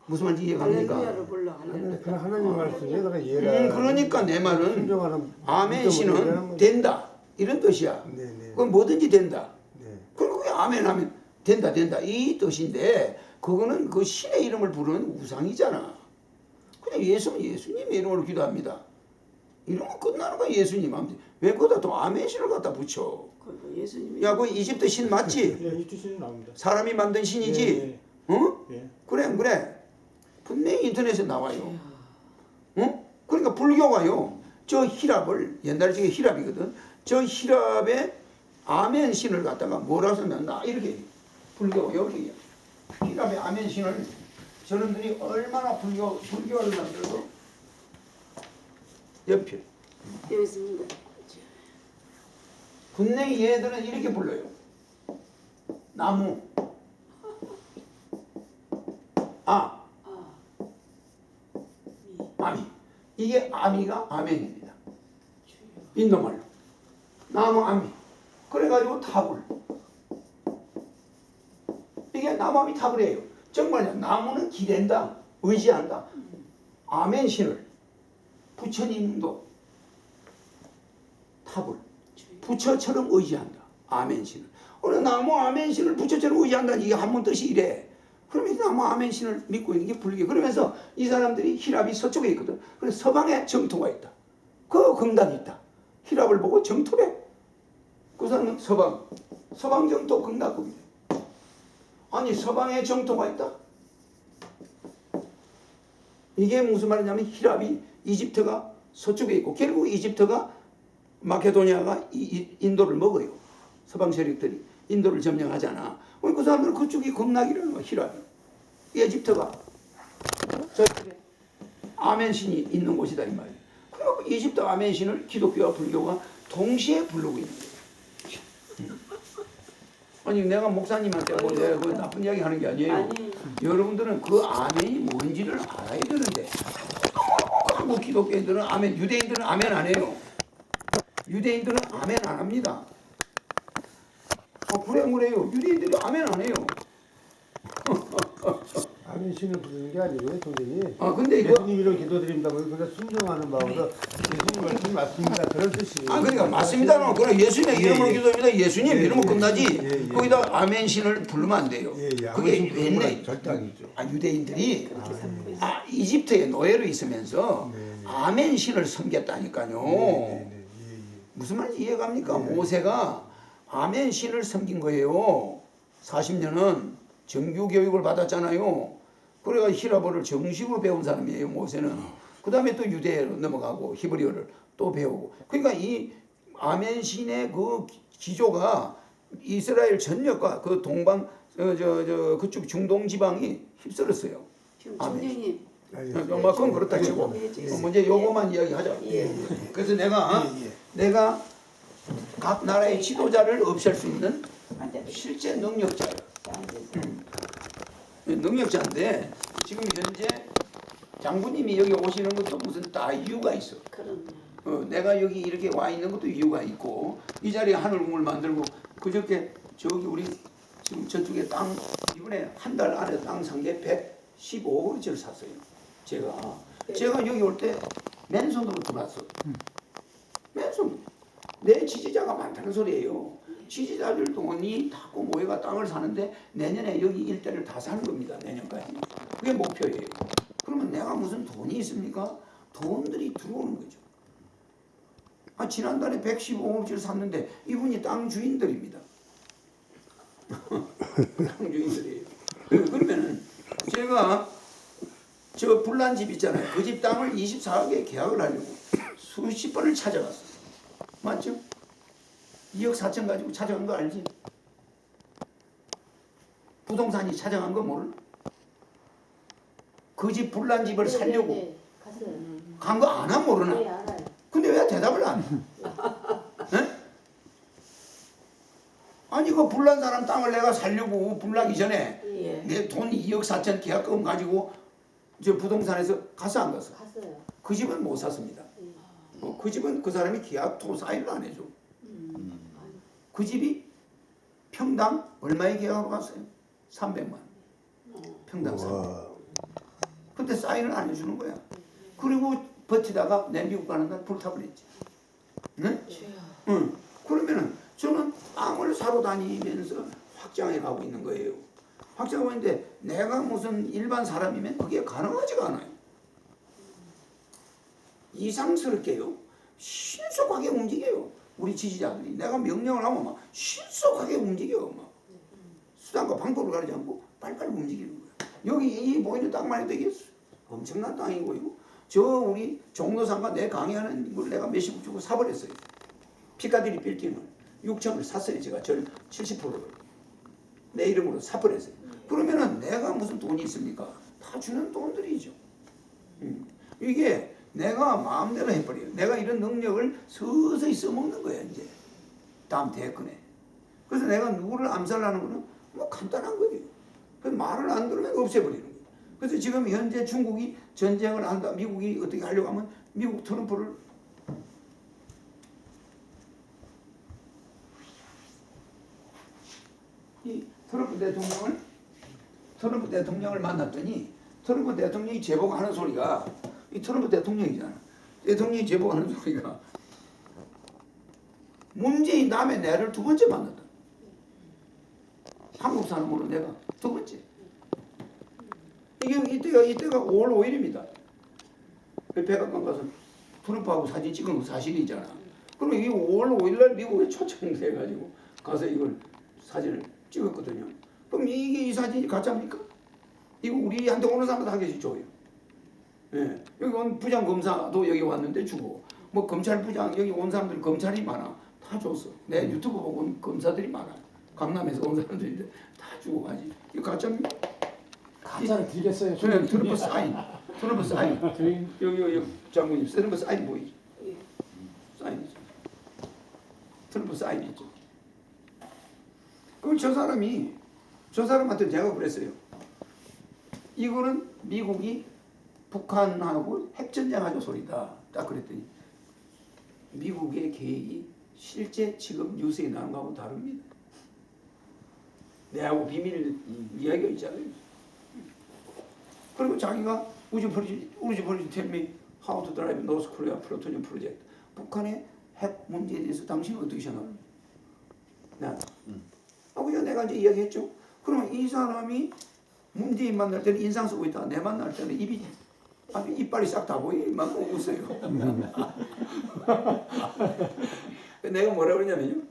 무슨 말인지 이해가 갑니까? 할렐루야를 불러. 그냥 하나님 말씀에 내가 이해가. 그러니까 내 말은 순종하는 아멘 신은 믿음을 된다 이런 뜻이야. 네네. 그건 뭐든지 된다. 네. 그리고 그게 아멘 하면 된다 이 뜻인데 그거는 그 신의 이름을 부르는 우상이잖아. 그냥 예수는 예수님의 이름으로 기도합니다. 이러면 끝나는 거야. 예수님 하면 왜 거기다 또 아멘 신을 갖다 붙여? 예수님이 야, 그 이집트 신 맞지? 예, 이집트 신이 나옵니다. 사람이 만든 신이지? 어? 예. 그래. 분명히 인터넷에 나와요. 어? 그러니까 불교가요. 저 히랍을 옛날 중에 히랍이거든. 저 히랍의 아멘 신을 갖다가 뭐라고 썼나 이렇게 불교 여기 히랍의 아멘 신을 저놈들이 얼마나 불교를 만들고 연필 여기 있습니다. 군냉이 얘들은 이렇게 불러요. 나무 아미 이게 아미가 아멘입니다. 인도말로 나무 아미 그래가지고 탑을 이게 나무 아미 탑을이에요. 정말 나무는 기댄다 의지한다. 아멘 신을 부처님도 탑을 부처처럼 의지한다. 아멘 신을 어느 나무 아멘 신을 부처처럼 의지한다는 이게 한문 뜻이 이래. 그러면 나무 아멘 신을 믿고 있는 게 불교. 그러면서 이 사람들이 히랍이 서쪽에 있거든. 그래서 서방에 정토가 있다. 그 금당이 있다. 히랍을 보고 정토래. 그 사람은 서방 정토 금당급이래. 아니 서방에 정토가 있다. 이게 무슨 말이냐면 히랍이 이집트가 서쪽에 있고 결국 이집트가 마케도니아가 인도를 먹어요. 서방 세력들이 인도를 점령하잖아. 그 사람들은 그쪽이 겁나기라는 거야. 히랍이. 이집트가 저쪽에 아멘신이 있는 곳이다 이 말이야. 그래서 이집트 아멘신을 기독교와 불교가 동시에 부르고 있는 거예요. 아니 내가 목사님한테 뭐 내가 그 나쁜 이야기 하는 게 아니에요. 아니. 여러분들은 그 아멘이 뭔지를 알아야 되는데 한국 기독교인들은 아멘, 유대인들은 아멘 안 해요. 유대인들은 아멘 안 합니다. 그래요. 유대인들이 아멘 안 해요. 아멘 신을 부르는 게 아니고요, 동생이. 근데 이거 예수님 이런 기도드립니다. 그러니까 순종하는 마음으로 예수님 말씀이 맞습니다. 그런 뜻이. 그러니까 맞습니다. 그럼 예수님의 이름으로 기도합니다. 예수님 이름은 끝나지. 예. 거기다 아멘 신을 부르면 안 돼요. 그게 옛날 절대 아니죠. 유대인들이 이집트에 노예로 있으면서 아멘 신을 섬겼다니까요. 무슨 말인지 이해갑니까? 모세가 아멘 신을 섬긴 거예요. 40년은 정규 교육을 받았잖아요. 그래가 히라보를 정식으로 배운 사람이에요. 모세는. 그 다음에 또 유대로 넘어가고 히브리어를 또 배우고. 그러니까 이 아멘 신의 그 기조가 이스라엘 전역과 그 동방 그쪽 중동 지방이 휩쓸었어요. 지금 총장님 그건 그렇다 치고 먼저 요거만 이야기하자. 그래서 내가 각 나라의 지도자를 없앨 수 있는 실제 능력자예요. 능력자인데 지금 현재 장군님이 여기 오시는 것도 무슨 다 이유가 있어. 내가 여기 이렇게 와 있는 것도 이유가 있고 이 자리에 하늘궁을 만들고 그저께 저기 우리 지금 저쪽에 땅 이번에 한 달 안에 땅 산 게 115억짜리를 샀어요. 제가 여기 올 때 맨손으로 들어왔어. 맨손. 내 지지자가 많다는 소리예요. 지지자들 동원이 닫고 모여가 땅을 사는데 내년에 여기 일대를 다 사는 겁니다. 내년까지. 그게 목표예요. 그러면 내가 무슨 돈이 있습니까? 돈들이 들어오는 거죠. 지난달에 115억짜리 샀는데 이분이 땅 주인들입니다. 땅 주인들이에요. 그러면은 제가 저 불난 집 있잖아요. 그 집 땅을 24억에 계약을 하려고 수십 번을 찾아갔어요. 맞죠? 2억 4천 가지고 찾아간 거 알지? 부동산이 찾아간 거 모르나? 그 집 불난 집을 살려고 간 거 아나 모르나? 네, 알아요. 근데 왜 대답을 안 해? 네? 아니 그 불난 사람 땅을 내가 살려고 불나기 전에 내 돈 2억 4천 계약금 가지고 저 부동산에서 갔어 안 갔어? 갔어요. 그 집은 못 샀습니다. 그 집은 그 사람이 계약 토 사인을 안 해줘. 그 집이 평당 얼마에 계약하러 갔어요? 300만 원. 평당 300만. 근데 사인을 안 해주는 거야. 그리고 버티다가 내 미국 가는 날 불타버렸지. 네? 응. 그러면은 저는 땅을 사러 다니면서 확장해 가고 있는 거예요. 확장하고 있는데 내가 무슨 일반 사람이면 그게 가능하지가 않아요. 이상스럽게요. 신속하게 움직여요. 우리 지지자들이. 내가 명령을 하면 막 신속하게 움직여. 막. 수단과 방법을 가리지 않고 빨리빨리 움직이는 거야. 여기 이 보이는 땅만 해도 이게 엄청난 땅이고 저 우리 종로상가 내 강의하는 걸 내가 몇십억 주고 사버렸어요. 피카디리 빌딩을. 6천을 샀어요. 제가 전 70%를 내 이름으로 사버렸어요. 그러면은 내가 무슨 돈이 있습니까? 다 주는 돈들이죠. 이게 내가 마음대로 해버려요. 내가 이런 능력을 서서히 써먹는 거야 이제 다음 대권에. 그래서 내가 누구를 암살하는 거는 뭐 간단한 거예요. 그래서 말을 안 들으면 없애버리는 거예요. 그래서 지금 현재 중국이 전쟁을 한다. 미국이 어떻게 하려고 하면 미국 트럼프를 이 트럼프 대통령을 만났더니 트럼프 대통령이 제보하는 소리가 이 트럼프 대통령이잖아. 대통령이 제보하는 소리가 문재인 다음에 내를 두 번째 만났다. 한국 사람으로 내가 두 번째. 이때가 5월 5일입니다. 백악관 가서 트럼프하고 사진 찍은 거 사실이잖아. 그럼 이 5월 5일날 미국에 초청돼가지고 가서 이걸 사진을 찍었거든요. 그럼 이 사진이 가짜입니까? 이거 우리한테 오는 사람들 한 개씩 줘요. 예. 여기 온 부장 검사도 여기 왔는데 주고, 뭐 검찰 부장 여기 온 사람들 검찰이 많아. 다 줬어. 내 유튜브 보고 온 검사들이 많아. 강남에서 온 사람들인데 다 주고 가지. 이거 가짜입니까? 가짜를 드리겠어요. 트럼프 사인. 트럼프 사인. 여기 장군님 트럼프 사인 보이죠? 사인이죠. 트럼프 사인이죠. 그럼 저 사람한테 제가 그랬어요. 이거는 미국이 북한하고 핵전쟁하자 소리다. 딱 그랬더니 미국의 계획이 실제 지금 뉴스에 나온 거하고 다릅니다. 내하고 비밀 이야기가 있잖아요. 그리고 자기가 우주 프로젝트 tell me how to drive North Korea plutonium project. 북한의 핵 문제에 대해서 당신은 어떻게 생각합니까? 하고요, 내가 이제 이야기했죠. 그러면 이 사람이 문재인 만날 때는 인상 쓰고 있다가 내 만날 때는 이빨이 싹 다 보이고 막 웃어요. 내가 뭐라 그러냐면요.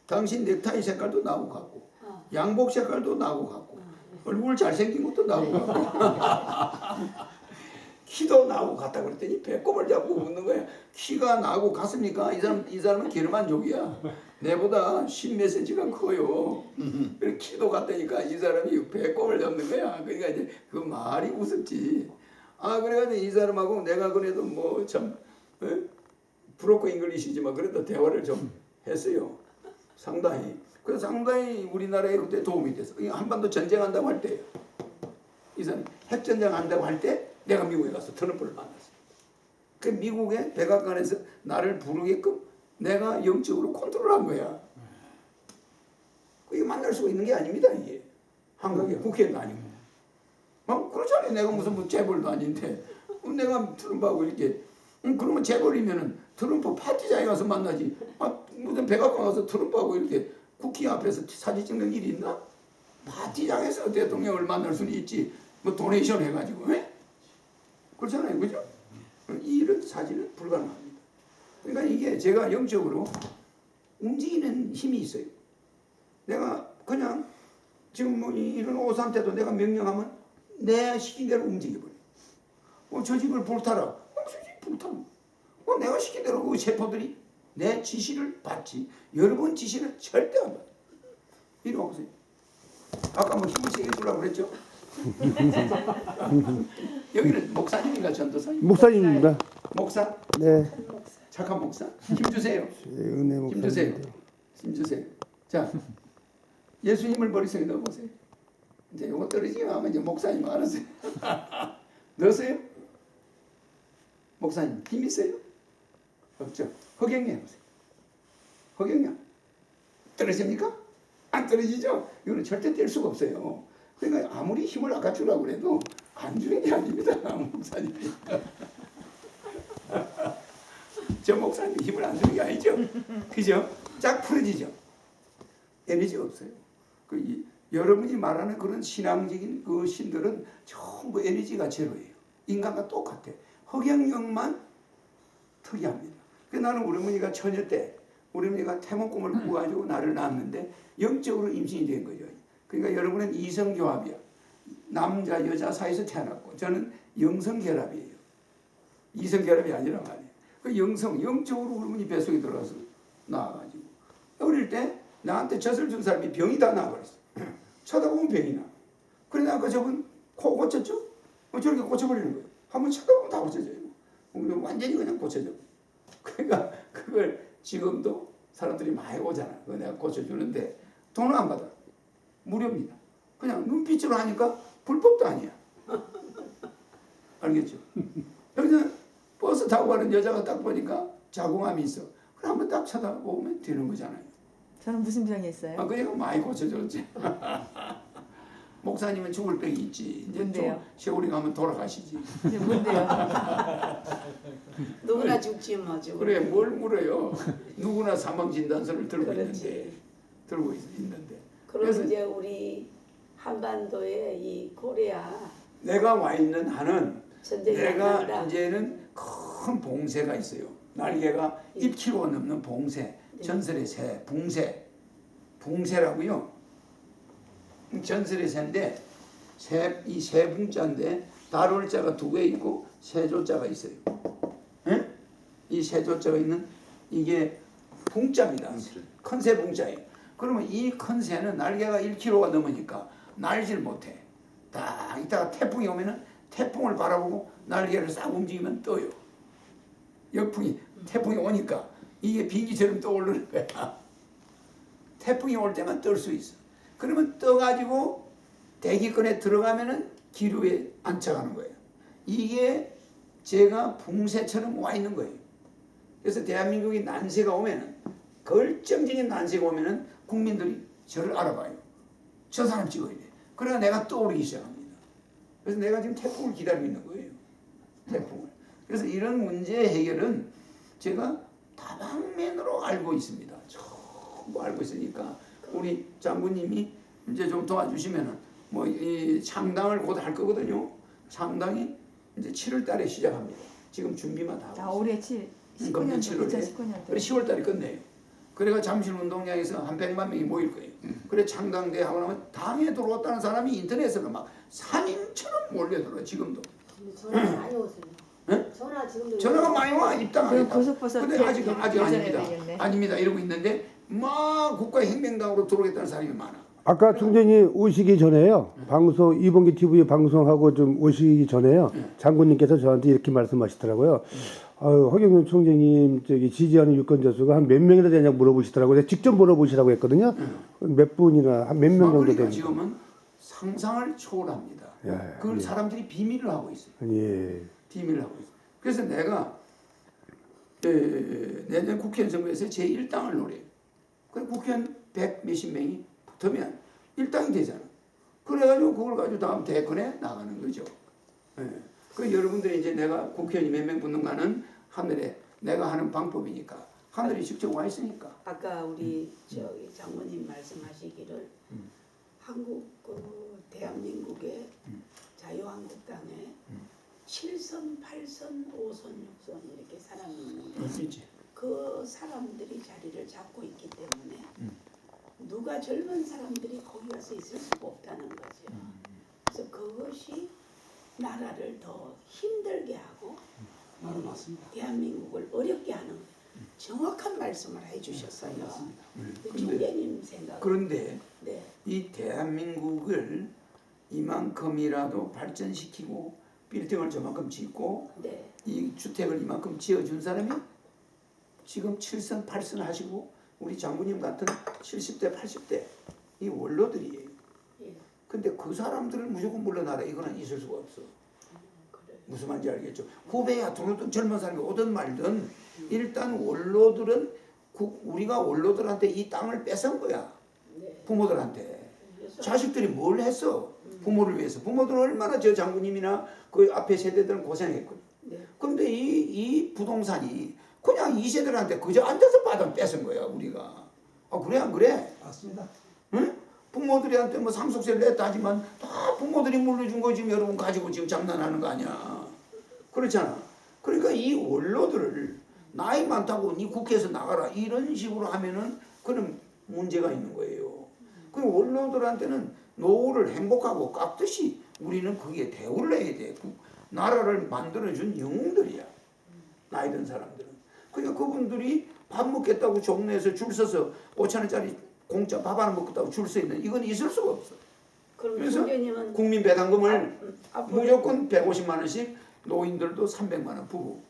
당신 넥타이 색깔도 나하고 같고 양복 색깔도 나하고 같고 얼굴 잘생긴 것도 나하고 같고 키도 나하고 같다 그랬더니 배꼽을 잡고 웃는 거야. 키가 나하고 같습니까? 이 사람은 게르만족이야. 내보다 10몇 cm가 커요. 그래 키도 같다니까 이 사람이 배꼽을 잡는 거야. 그러니까 이제 그 말이 우습지. 그래가지고 이 사람하고 내가 그래도 뭐 참 브로커 잉글리시지만 그래도 대화를 좀 했어요. 상당히. 그래서 상당히 우리나라에 그때 도움이 됐어. 한반도 전쟁한다고 할 때, 이 사람 핵전쟁 한다고 할 때 내가 미국에 가서 트럼프를 만났어. 그 미국의 백악관에서 나를 부르게끔 내가 영적으로 컨트롤한 거야. 이게 만날 수가 있는 게 아닙니다. 이게 한국의 국회의원도 아니고. 그렇잖아요. 내가 무슨 뭐 재벌도 아닌데 내가 트럼프하고 이렇게 그러면 재벌이면은 트럼프 파티장에 가서 만나지. 무슨 백악관 가서 트럼프하고 이렇게 국회 앞에서 사진 찍는 일이 있나? 파티장에서 대통령을 만날 수는 있지. 뭐 도네이션 해가지고. 그렇잖아요. 그죠? 이런 사진은 불가능합니다. 그러니까 이게 제가 영적으로 움직이는 힘이 있어요. 내가 그냥 지금 뭐 이런 오산 때도 내가 명령하면 내 시킨 대로 움직여버려. 저 집을 불타라. 저 집 불타. 내가 시킨 대로 그 세포들이 내 지시를 받지. 여러분 지시를 절대 안 받아. 이리 와보세요. 아까 뭐 힘을 세게 주려고 그랬죠? 여기는 목사님인가 전도사님? 목사님입니다. 목사? 네. 착한 목사? 힘 주세요. 은혜 힘 주세요. 목사님. 힘 주세요. 자, 예수님을 머릿속에 넣어보세요. 이제 이거 떨어지면 아마 이제 목사님 알았어요. 넣었어요? 목사님 힘 있어요? 없죠. 허경영 해보세요. 허경영 떨어집니까? 안 떨어지죠? 이거는 절대 뗄 수가 없어요. 그러니까 아무리 힘을 아까주라고 그래도 안 주는 게 아닙니다. 목사님이. 저 목사님이 힘을 안 주는 게 아니죠. 그죠? 쫙 풀어지죠. 에너지가 없어요. 여러분이 말하는 그런 신앙적인 그 신들은 전부 에너지가 제로예요. 인간과 똑같아. 허경영만 특이합니다. 나는 우리 어머니가 처녀 때 우리 어머니가 태몽 꿈을 꾸가지고 나를 낳았는데 영적으로 임신이 된 거죠. 그러니까 여러분은 이성교합이야. 남자 여자 사이에서 태어났고 저는 영성결합이에요. 이성결합이 아니라 말이에요. 그 영적으로 우리 어머니 뱃속에 들어가서 나와가지고 어릴 때 나한테 젖을 준 사람이 병이 다 나버렸어. 쳐다보면 병이 나. 그래 아까 저분 코 고쳤죠? 저렇게 고쳐버리는 거예요. 한번 쳐다보면 다 고쳐져요. 완전히 그냥 고쳐져. 그러니까 그걸 지금도 사람들이 많이 오잖아. 그거 내가 고쳐주는데 돈은 안 받아. 무료입니다. 그냥 눈빛으로 하니까 불법도 아니야. 알겠죠? 여기서 버스 타고 가는 여자가 딱 보니까 자궁암이 있어. 그럼 한번 딱 쳐다보면 되는 거잖아요. 저는 무슨 병이 있어요? 그러니까 많이 고쳐줬지. 목사님은 죽을 병이 있지. 이제 뭔데요? 좀 세월이 가면 돌아가시지. 이게 뭔데요? 누구나 죽지 뭐 죽. 그래 뭘 물어요. 누구나 사망 진단서를 들고 그렇지. 있는데. 그럼 그래서 이제 우리 한반도에 이 코리아 내가 와 있는 한은 전쟁이 내가 아니라 이제는 큰 봉쇄가 있어요. 날개가 1kg 넘는 봉쇄, 전설의 새, 붕새라고요. 전설의 새인데 이 새 붕자인데 다룰 자가 2개 있고 세조자가 있어요. 예? 이 세조자가 있는 이게 붕자입니다. 큰 새 붕자예요. 그러면 이 큰 새는 날개가 1kg가 넘으니까 날질 못해. 딱 이따가 태풍이 오면은 태풍을 바라보고 날개를 싹 움직이면 떠요. 역풍이 태풍이 오니까 이게 비행기처럼 떠오르는 거야. 태풍이 올 때만 뜰 수 있어. 그러면 떠가지고 대기권에 들어가면은 기류에 안착하는 거예요. 이게 제가 붕새처럼 와 있는 거예요. 그래서 대한민국이 난세가 오면은 결정적인 난세가 오면은 국민들이 저를 알아봐요. 저 사람 찍어야 돼. 그래서 내가 떠오르기 시작합니다. 그래서 내가 지금 태풍을 기다리고 있는 거예요. 태풍을. 그래서 이런 문제 해결은 제가 다방면으로 알고 있습니다. 전부 알고 있으니까 우리 장군님이 이제 좀 도와주시면은 뭐 이 창당을 곧 할 거거든요. 창당이 이제 7월 달에 시작합니다. 지금 준비만 다 하고 올해 금년 19년도 7월에 2019년도. 그래 10월 달에 끝내요. 그래가 잠실 운동장에서 한 100만 명이 모일 거예요. 그래 창당대 하고 나면 당에 들어왔다는 사람이 인터넷에서 막 산인처럼 몰려들어 지금도. 전화 많이 오세요. 네? 전화 지금도 전화가 많이 와 입당하겠다. 고속버스 근데 아직 아닙니다. 되겠네. 아닙니다 이러고 있는데 막 국가혁명당으로 들어오겠다는 사람이 많아. 아까 총재님 오시기 전에요. 방송 이봉기 TV 방송하고 좀 오시기 전에요. 장군님께서 저한테 이렇게 말씀하시더라고요. 허경영 총재님 저기 지지하는 유권자 수가 한 몇 명이나 되냐고 물어보시더라고요. 제가 직접 물어보시라고 했거든요. 몇 분이나 한 몇 명 정도 그러니까 되는. 지금은 상상을 초월합니다. 그걸 사람들이 비밀을 하고 있어요. 예. 비밀을 하고 있어요. 그래서 내가 내년 국회의원 선거에서 제1당을 노려요. 그래 국회의원 100 몇십 명이 붙으면 1당이 되잖아. 그래가지고 그걸 가지고 다음 대권에 나가는 거죠. 예. 그 여러분들이 이제 내가 국회의원이 몇 명 붙는가는 하늘에 내가 하는 방법이니까 하늘이 직접 와 있으니까. 아까 우리 저기 장모님 말씀하시기를 한국 대한민국의 자유한국당에 7선, 8선, 5선, 6선 이렇게 사람이 있는데 그 사람들이 자리를 잡고 있기 때문에 누가 젊은 사람들이 거기 가서 있을 수가 없다는 거죠. 그래서 그것이 나라를 더 힘들게 하고 대한민국을 어렵게 하는 정확한 말씀을 해주셨어요. 총재님 생각. 그런데 네. 이 대한민국을 이만큼이라도 발전시키고 빌딩을 저만큼 짓고 네. 이 주택을 이만큼 지어준 사람이 지금 7선 8선 하시고 우리 장군님 같은 70대 80대 이 원로들이에요. 예. 근데 그 사람들을 무조건 물러나라 이거는 있을 수가 없어. 그래. 무슨 말인지 알겠죠? 후배야 들어오든 젊은 사람이 오든 말든 일단 원로들은 우리가 원로들한테 이 땅을 뺏은 거야. 네. 부모들한테. 자식들이 뭘 했어? 부모를 위해서. 부모들은 얼마나 저 장군님이나 그 앞에 세대들은 고생했거든. 네. 근데 이 부동산이 그냥 이 세대들한테 그저 앉아서 받아 뺏은 거야 우리가. 아 그래 안 그래? 맞습니다. 응? 부모들한테 뭐 상속세를 냈다 하지만 다 부모들이 물려준 거 지금 여러분 가지고 지금 장난하는 거 아니야. 그렇잖아. 그러니까 이 원로들을 나이 많다고 니 국회에서 나가라 이런 식으로 하면은 그는 문제가 있는 거예요. 그 원로들한테는 노후를 행복하고 깎듯이 우리는 거기에 대우를 해야 돼. 나라를 만들어준 영웅들이야. 나이 든 사람들은. 그러니까 그분들이 밥 먹겠다고 종로에서 줄 서서 5,000원짜리 공짜 밥 하나 먹고 줄 수 있는 이건 있을 수가 없어. 그럼 그래서 총재님은 국민 배당금을 앞으로 무조건 150만 원씩 노인들도 300만 원 부부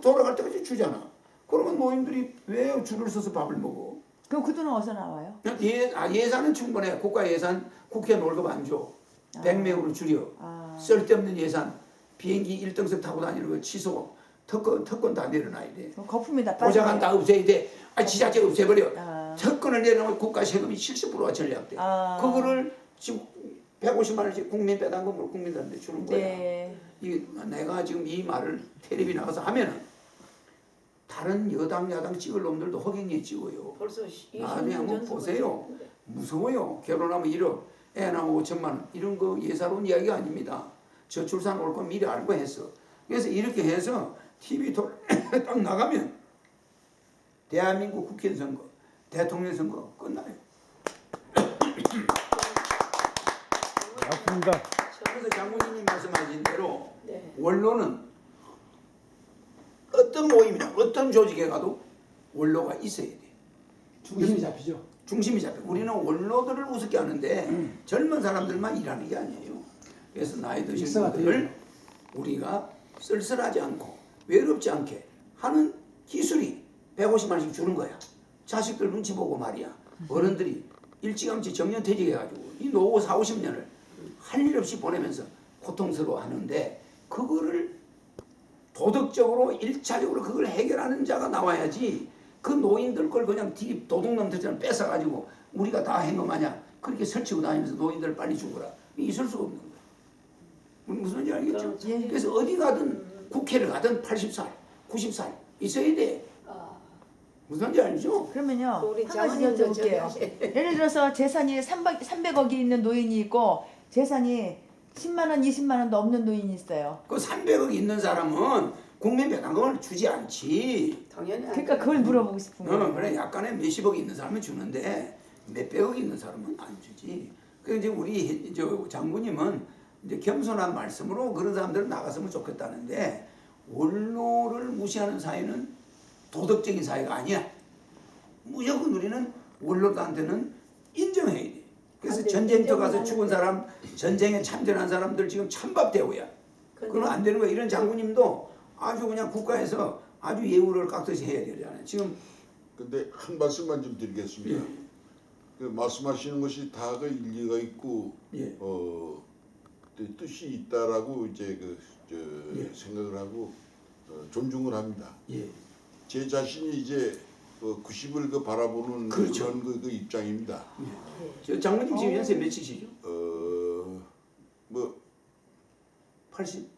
돌아갈 때까지 주잖아. 그러면 노인들이 왜 줄을 서서 밥을 먹어? 그럼 그 돈은 어디서 나와요? 예산은 충분해. 국가 예산 국회 월급 안 줘. 100명으로 줄여. 쓸데없는 예산 비행기 1등석 타고 다니는 거 취소. 특권 다 내려놔야 돼. 거품이 다 보좌관 다 없애야 돼. 지자체 없애버려. 아. 특권을 내려놓으면 국가 세금이 70%가 전략돼. 그거를 지금 150만 원씩 국민 배당금으로 국민들한테 주는 거야. 네. 내가 지금 이 말을 텔레비 나가서 하면은 다른 여당 야당 찍을 놈들도 허경영에 찍어요. 벌써 20년 나중에 한번 전부터 보세요. 무서워요. 결혼하면 1억, 애 낳으면 5천만 원 이런 거 예사로운 이야기가 아닙니다. 저출산 올 거 미리 알고 했어. 그래서 이렇게 해서 TV 딱 나가면 대한민국 국회 선거, 대통령 선거 끝나요. 맞습니다. 그래서 장군님 말씀하신 대로 네. 원로는 어떤 모임이나 어떤 조직에 가도 원로가 있어야 돼. 중심이 잡히죠. 중심이 잡혀. 우리는 원로들을 우습게 하는데 젊은 사람들만 일하는 게 아니에요. 그래서 나이 드신 분들을 우리가 쓸쓸하지 않고 외롭지 않게 하는 기술이 150만 원씩 주는 거야. 자식들 눈치 보고 말이야. 어른들이 일찌감치 정년퇴직해가지고 이 노후 40-50년을 할 일 없이 보내면서 고통스러워 하는데 그거를 도덕적으로 1차적으로 그걸 해결하는 자가 나와야지 그 노인들 걸 그냥 도둑놈들처럼 뺏어가지고 우리가 다 한 거 마냥 그렇게 설치고 다니면서 노인들 빨리 죽어라. 있을 수가 없는 거야. 무슨 말인지 알겠죠? 예. 그래서 어디 가든 국회를 가든 80살, 90살 있어야 돼. 무슨 말인지 알죠? 그러면요. 우리 한 가지 장모님도 여쭤볼게요. 저기 예를 들어서 재산이 300억이 있는 노인이 있고 재산이 10만 원, 20만 원도 없는 노인이 있어요. 그 300억 있는 사람은 국민 배당금을 주지 않지. 당연히 안 그러니까 그걸 물어보고 싶은 거예요. 그래 약간의 몇십억 있는 사람은 주는데 몇백억 있는 사람은 안 주지. 그래서 이제 우리 장군님은 이제 겸손한 말씀으로 그런 사람들은 나갔으면 좋겠다는데 원로를 무시하는 사회는 도덕적인 사회가 아니야. 무조건 우리는 원로들한테는 인정해야 돼. 그래서 전쟁터 가서 죽은 사람, 전쟁에 참전한 사람들 지금 찬밥 대우야. 그건 안 되는 거야. 이런 장군님도 아주 그냥 국가에서 아주 예우를 깍듯이 해야 되잖아요. 지금 근데 한 말씀만 좀 드리겠습니다. 예. 그 말씀하시는 것이 다 그 일리가 있고 예. 뜻이 있다라고 이제 예. 생각을 하고 존중을 합니다. 예. 제 자신이 이제 90을 바라보는 그렇죠. 그런 그 입장입니다. 저 장군님 지금 연세 몇이시죠? 뭐 80,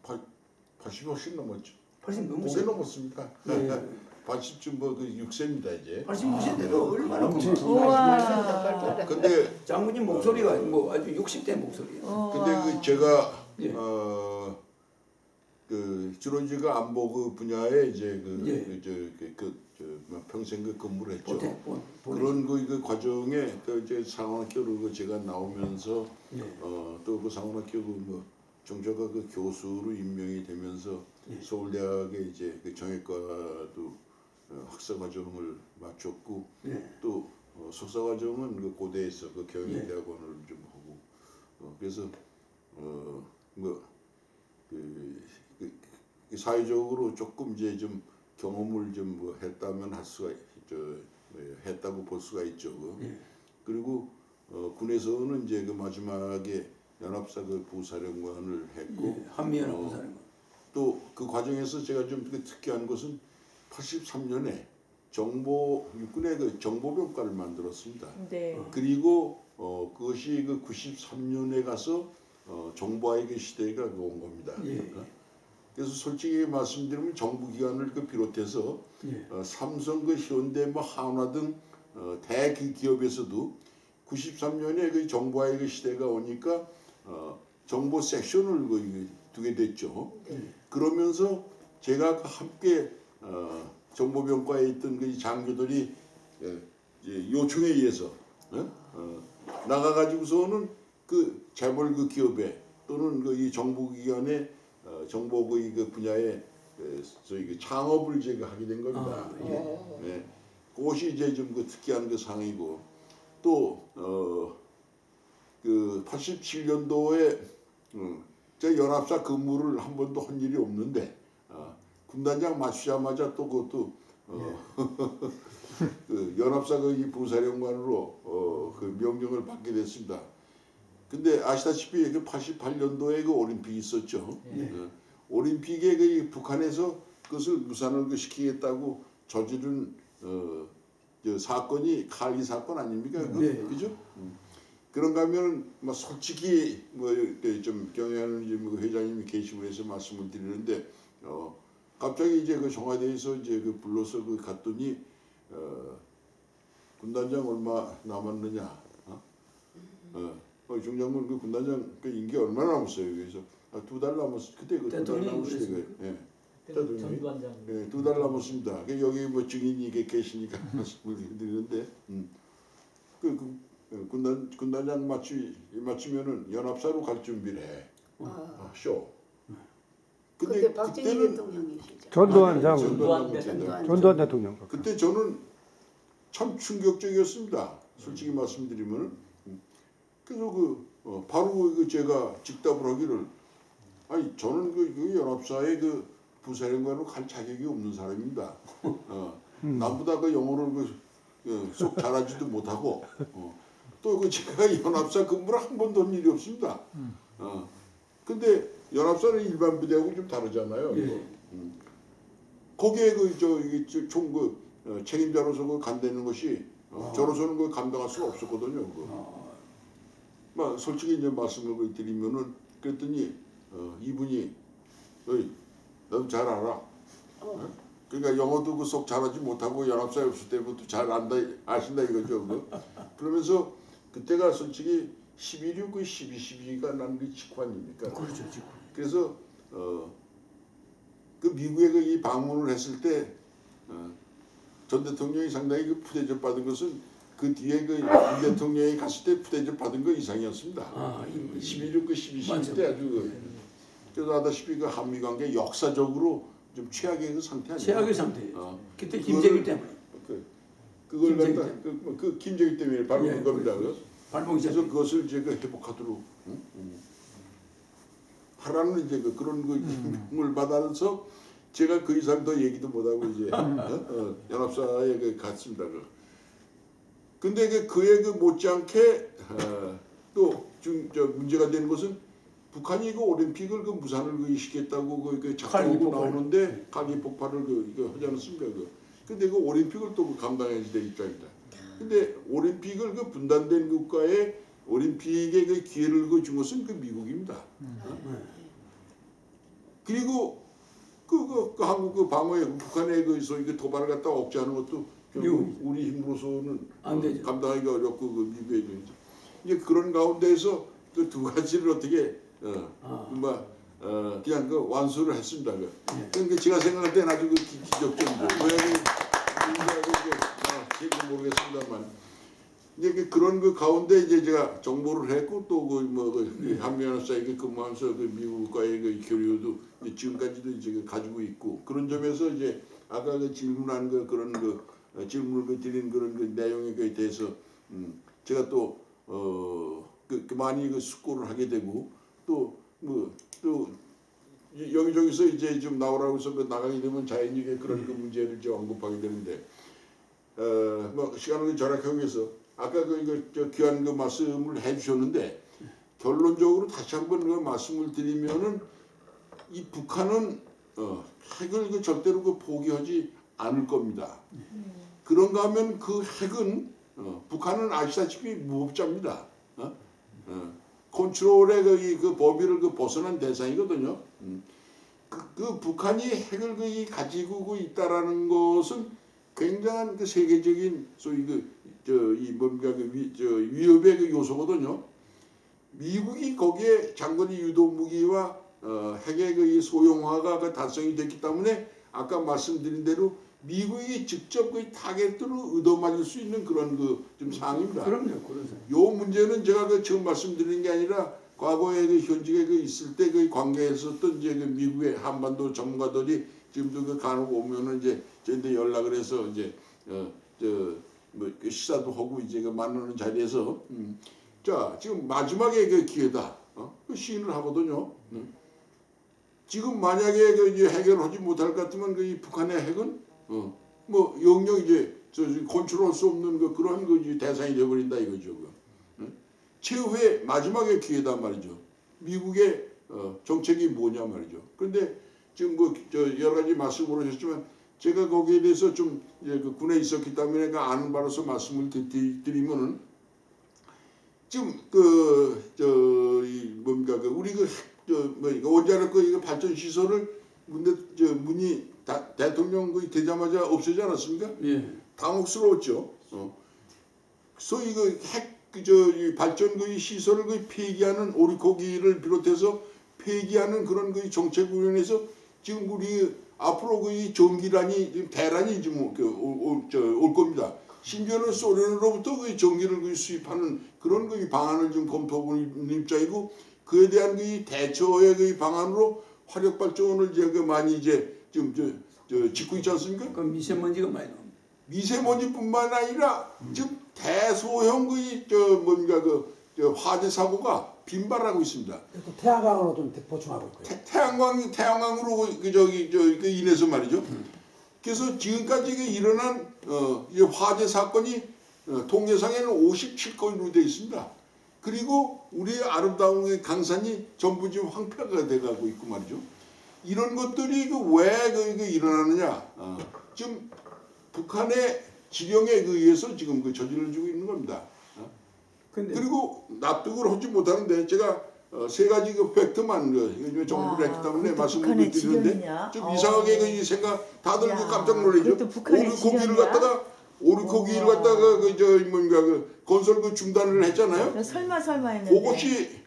80 훨씬 넘었죠. 80 고개 넘으세요? 넘었습니다. 예. 80쯤 뭐 6세입니다 이제. 86세대도 얼마나 우와. 근데 장군님 목소리가 뭐 아주 60대 목소리예요. 근데 제가 예. 주로 제가 안보 분야에 이제 예. 평생 근무를 했죠. 보태. 그런 그 과정에 또 이제 상원학교로 제가 나오면서 예. 또 그 상원학교 뭐 정조가 그 교수로 임명이 되면서 예. 서울대학에 이제 그 정외과도 학사 과정을 마쳤고 예. 또 석사 과정은 그 고대에서 그 예. 경영대학원을 좀 하고 그래서 사회적으로 조금 이제 좀 경험을 좀 뭐 했다면 할 수가 했다고 볼 수가 있죠. 예. 그리고 군에서는 이제 그 마지막에 연합사 그 부사령관을 했고 예. 한미연합 부사령관. 또 그 과정에서 제가 좀 특이한 것은 83년에 육군의 그 정보병과를 만들었습니다. 네. 그리고 그것이 그 93년에 가서 정보화의 시대가 온 겁니다. 예. 그래서 솔직히 말씀드리면 정부기관을 비롯해서 예. 삼성, 현대, 한화 등 대기업에서도 93년에 그 정보화의 시대가 오니까 정보 섹션을 두게 됐죠. 그러면서 제가 함께 정보병과에 있던 그 장교들이 요청에 의해서 나가가지고서는 그 재벌 그 기업에 또는 이 정보기관의 정보 그 분야에 저희 그 창업을 제가 하게 된 겁니다. 네. 그것이 이제 좀 특이한 그 상이고 또 그 87년도에 제가 연합사 근무를 한 번도 한 일이 없는데 군단장 맞추자마자 또 그것도 그 연합사 그 부사령관으로 그 명령을 받게 됐습니다. 근데 아시다시피 그 88년도에 그 올림픽이 있었죠. 올림픽에 그 북한에서 그것을 무산을 그 시키겠다고 저지른 저 사건이 칼리 사건 아닙니까? 네. 그죠? 그런가 하면 뭐 솔직히 뭐 좀 경영하는 회장님이 계시고 해서 말씀을 드리는데 갑자기 이제 그 청와대에서 이제 그 불러서 그 갔더니 군단장 얼마 남았느냐? 중장군 그 군단장 그 임기 얼마 남았어요? 그래서 2달 남았어. 그때 그 2달 남았을 때 예. 전두환장. 네, 2달 남았습니다. 여기 뭐 증인이 계시니까 말씀을 드리는데 군단장 맞추면은 연합사로 갈 준비를 해. 쇼. 그때 박정희 대통령이시죠. 전두환 장, 전두환 전두환 대통령. 그때 저는 참 충격적이었습니다. 솔직히 말씀드리면 그래서 바로 그 제가 직답을 하기를 아니 저는 그 연합사의 그 부사령관으로 갈 자격이 없는 사람입니다. 남보다 그 영어를 쏙 잘하지도 못하고 또 그 제가 연합사 근무를 한 번도 한 일이 없습니다. 근데 연합사는 일반 부대하고 좀 다르잖아요. 거기에 총 책임자로서 그 간다는 것이 저로서는 그 감당할 수가 없었거든요. 막 솔직히 이제 말씀을 드리면은 그랬더니 이분이 너도 잘 알아. 그러니까 영어도 그 속 잘하지 못하고 연합사에 없을 때부터 잘 안다 아신다 이거죠. 그러면서 그때가 솔직히 11.6, 12.12가 난 그 직환입니까? 그렇죠, 직환. 그래서 그 미국에 그 이 방문을 했을 때 전 대통령이 상당히 그 푸대접 받은 것은 그 뒤에 그 윤 대통령이 갔을 때 푸대접 받은 거 이상이었습니다. 11.6, 12.12 때 아주 그래서 아다시피 그 한미 관계 역사적으로 좀 최악의 그 상태 아니에요? 최악의 상태예요. 그때 김정일 때문에. 그걸 김정일 갖다 그 김정일 때문에 바로 예, 그겁니다. 발목이 그래서 그것을 제가 회복하도록 하라는 이제 그런 그 힘을 받아서 제가 그 이상 더 얘기도 못하고 이제 연합사에 갔습니다. 근데 그에 못지않게 또 좀 문제가 되는 것은 북한이 그 올림픽을 그 무산을 시켰다고 그 작성하고 나오는데 칼기 폭발을 하지 않았습니까? 근데 그 올림픽을 또 감당해야 될 입장이다. 근데 올림픽을 그 분단된 국가에 올림픽에 그 기회를 준 것은 그 미국입니다. 그리고 그 한국 그 방어에 북한의 그 소위 그 도발을 갖다 억제하는 것도 결국 우리 힘으로서는 안 되죠. 감당하기가 어렵고 그 미국의 이제 그런 가운데에서 그 두 가지를 어떻게 그냥 그 완수를 했습니다. 그러니까 제가 생각할 때는 아주 그 기적적이고 모양이 제가 모르겠습니다만 이제 그런 그 가운데 이제 제가 정보를 했고 또 그 한미연합사에 근무하면서 그 미국과의 그 교류도 지금까지도 이제 가지고 있고 그런 점에서 이제 아까 그 질문한 그런 질문을 드린 그런 그 내용에 대해서 제가 또 많이 그 숙고를 하게 되고 또 여기저기서 이제 좀 나오라고 해서 나가게 되면 자연히 그런 그 문제를 이제 언급하게 되는데 시간을 절약하기 위해서 아까 저 귀한 그 말씀을 해주셨는데 결론적으로 다시 한번 그 말씀을 드리면은 이 북한은 핵을 절대로 포기하지 않을 겁니다. 그런가 하면 그 핵은 북한은 아시다시피 무법자입니다. 컨트롤의 그 범위를 벗어난 대상이거든요. 그 북한이 핵을 가지고 있다라는 것은 굉장한 그 세계적인 소위 위협의 그 요소거든요. 미국이 거기에 장거리 유도 무기와 핵의 그 소형화가 달성이 됐기 때문에 아까 말씀드린 대로 미국이 직접 그 타겟으로 얻어맞을 수 있는 그런 좀 상황입니다. 그럼요. 요 문제는 제가 처음 말씀드린 게 아니라 과거에 현직에 있을 때 관계했었던 이제 미국의 한반도 전문가들이 지금도 간혹 오면은 이제 저한테 연락을 해서 이제 뭐 시사도 하고 이제 그 만나는 자리에서 자 지금 마지막에 그 기회다. 그 시인을 하거든요. 지금 만약에 그 이제 해결하지 못할 것 같으면 그 이 북한의 핵은 뭐 영영 이제 컨트롤할 수 없는 그 그런 그 이제 대상이 되어버린다 이거죠. 최후의 마지막의 기회다 말이죠. 미국의 정책이 뭐냐 말이죠. 그런데 지금 저 여러 가지 말씀을 하셨지만 제가 거기에 대해서 좀 이제 그 군에 있었기 때문에 그 아는 바로서 말씀을 드리면은 지금 뭡니까 우리 원자력 이거 발전 시설을 문이 대통령 되자마자 없애지 않았습니까? 예. 당혹스러웠죠. 소위 발전 시설을 폐기하는 오리코기를 비롯해서 폐기하는 그런 정책위원회에서 지금 우리 앞으로 이 전기란이 지금 대란이 지금 올 겁니다. 심지어는 소련으로부터 전기를 수입하는 그런 방안을 좀 검토하는 입장이고 그에 대한 대처의 방안으로 화력 발전을 이제 많이 이제 좀 짓고 있지 않습니까? 그 미세먼지가 많이 나옵니다. 미세먼지뿐만 아니라 지금 대소형 화재 사고가 빈발하고 있습니다. 또 태양광으로 좀 보충하고 있고요. 태양광으로 인해서 말이죠. 그래서 지금까지 일어난 화재 사건이 동해상에는 57건으로 되어 있습니다. 그리고 우리의 아름다운 강산이 전부 지금 황폐가 돼가고 있고 말이죠. 이런 것들이 왜 일어나느냐? 지금 북한의 지령에 의해서 지금 저질러지고 있는 겁니다. 그리고 납득을 하지 못하는데 제가 세 가지 팩트만 정리를 했기 때문에 말씀을 드리는데 좀 이상하게 생각 다들 깜짝 놀라죠. 오리코기를 갖다가 건설 중단을 했잖아요. 설마 했는데. 그것이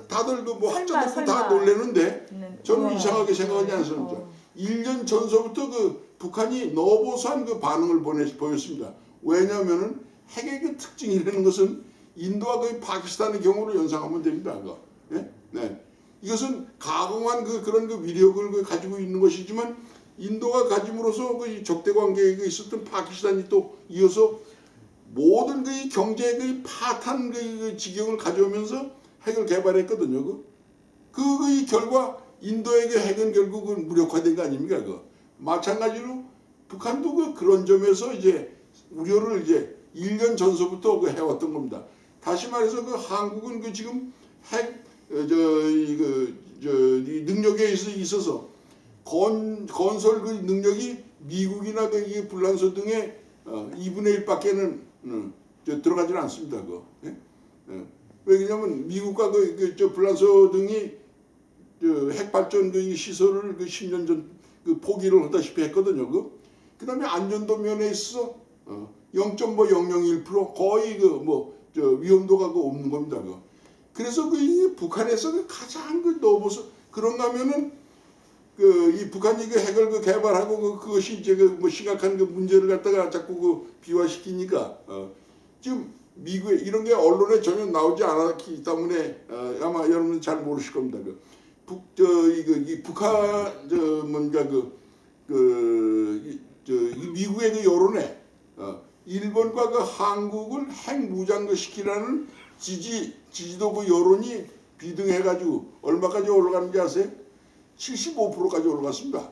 다들 학자들도 다 놀라는데 저는 이상하게 생각하지 않습니다. 1년 전서부터 북한이 너보수한 반응을 보였습니다. 왜냐하면은 핵의 특징이라는 것은 인도와 파키스탄의 경우를 연상하면 됩니다. 네. 이것은 가공한 그런 위력을 가지고 있는 것이지만 인도가 가짐으로써 적대 관계에 있었던 파키스탄이 또 이어서 모든 경제의 파탄 지경을 가져오면서 핵을 개발했거든요. 그 결과 인도에게 핵은 결국은 무력화된 거 아닙니까? 마찬가지로 북한도 그런 점에서 이제 우려를 이제 1년 전서부터 해왔던 겁니다. 다시 말해서 한국은 지금 핵 능력에 있어서 건설 능력이 미국이나 불란서 등의 2분의 1밖에는 들어가지는 않습니다. 왜냐하면 미국과 불란서 등이 핵 발전 시설을 10년 전 포기를 하다시피 했거든요. 그다음에 안전도 면에 있어서 0.001% 거의 위험도가 없는 겁니다. 그래서 북한에서 가장 너무서 그런가 하면은 이 북한이 핵을 개발하고 그것이 이제 심각한 문제를 갖다가 자꾸 비화시키니까 지금 미국에 이런 게 언론에 전혀 나오지 않았기 때문에 아마 여러분은 잘 모르실 겁니다. 북한 미국의 여론에 일본과 한국을 핵 무장 시키라는 지지도 여론이 비등해가지고 얼마까지 올라가는지 아세요? 75%까지 올라갔습니다.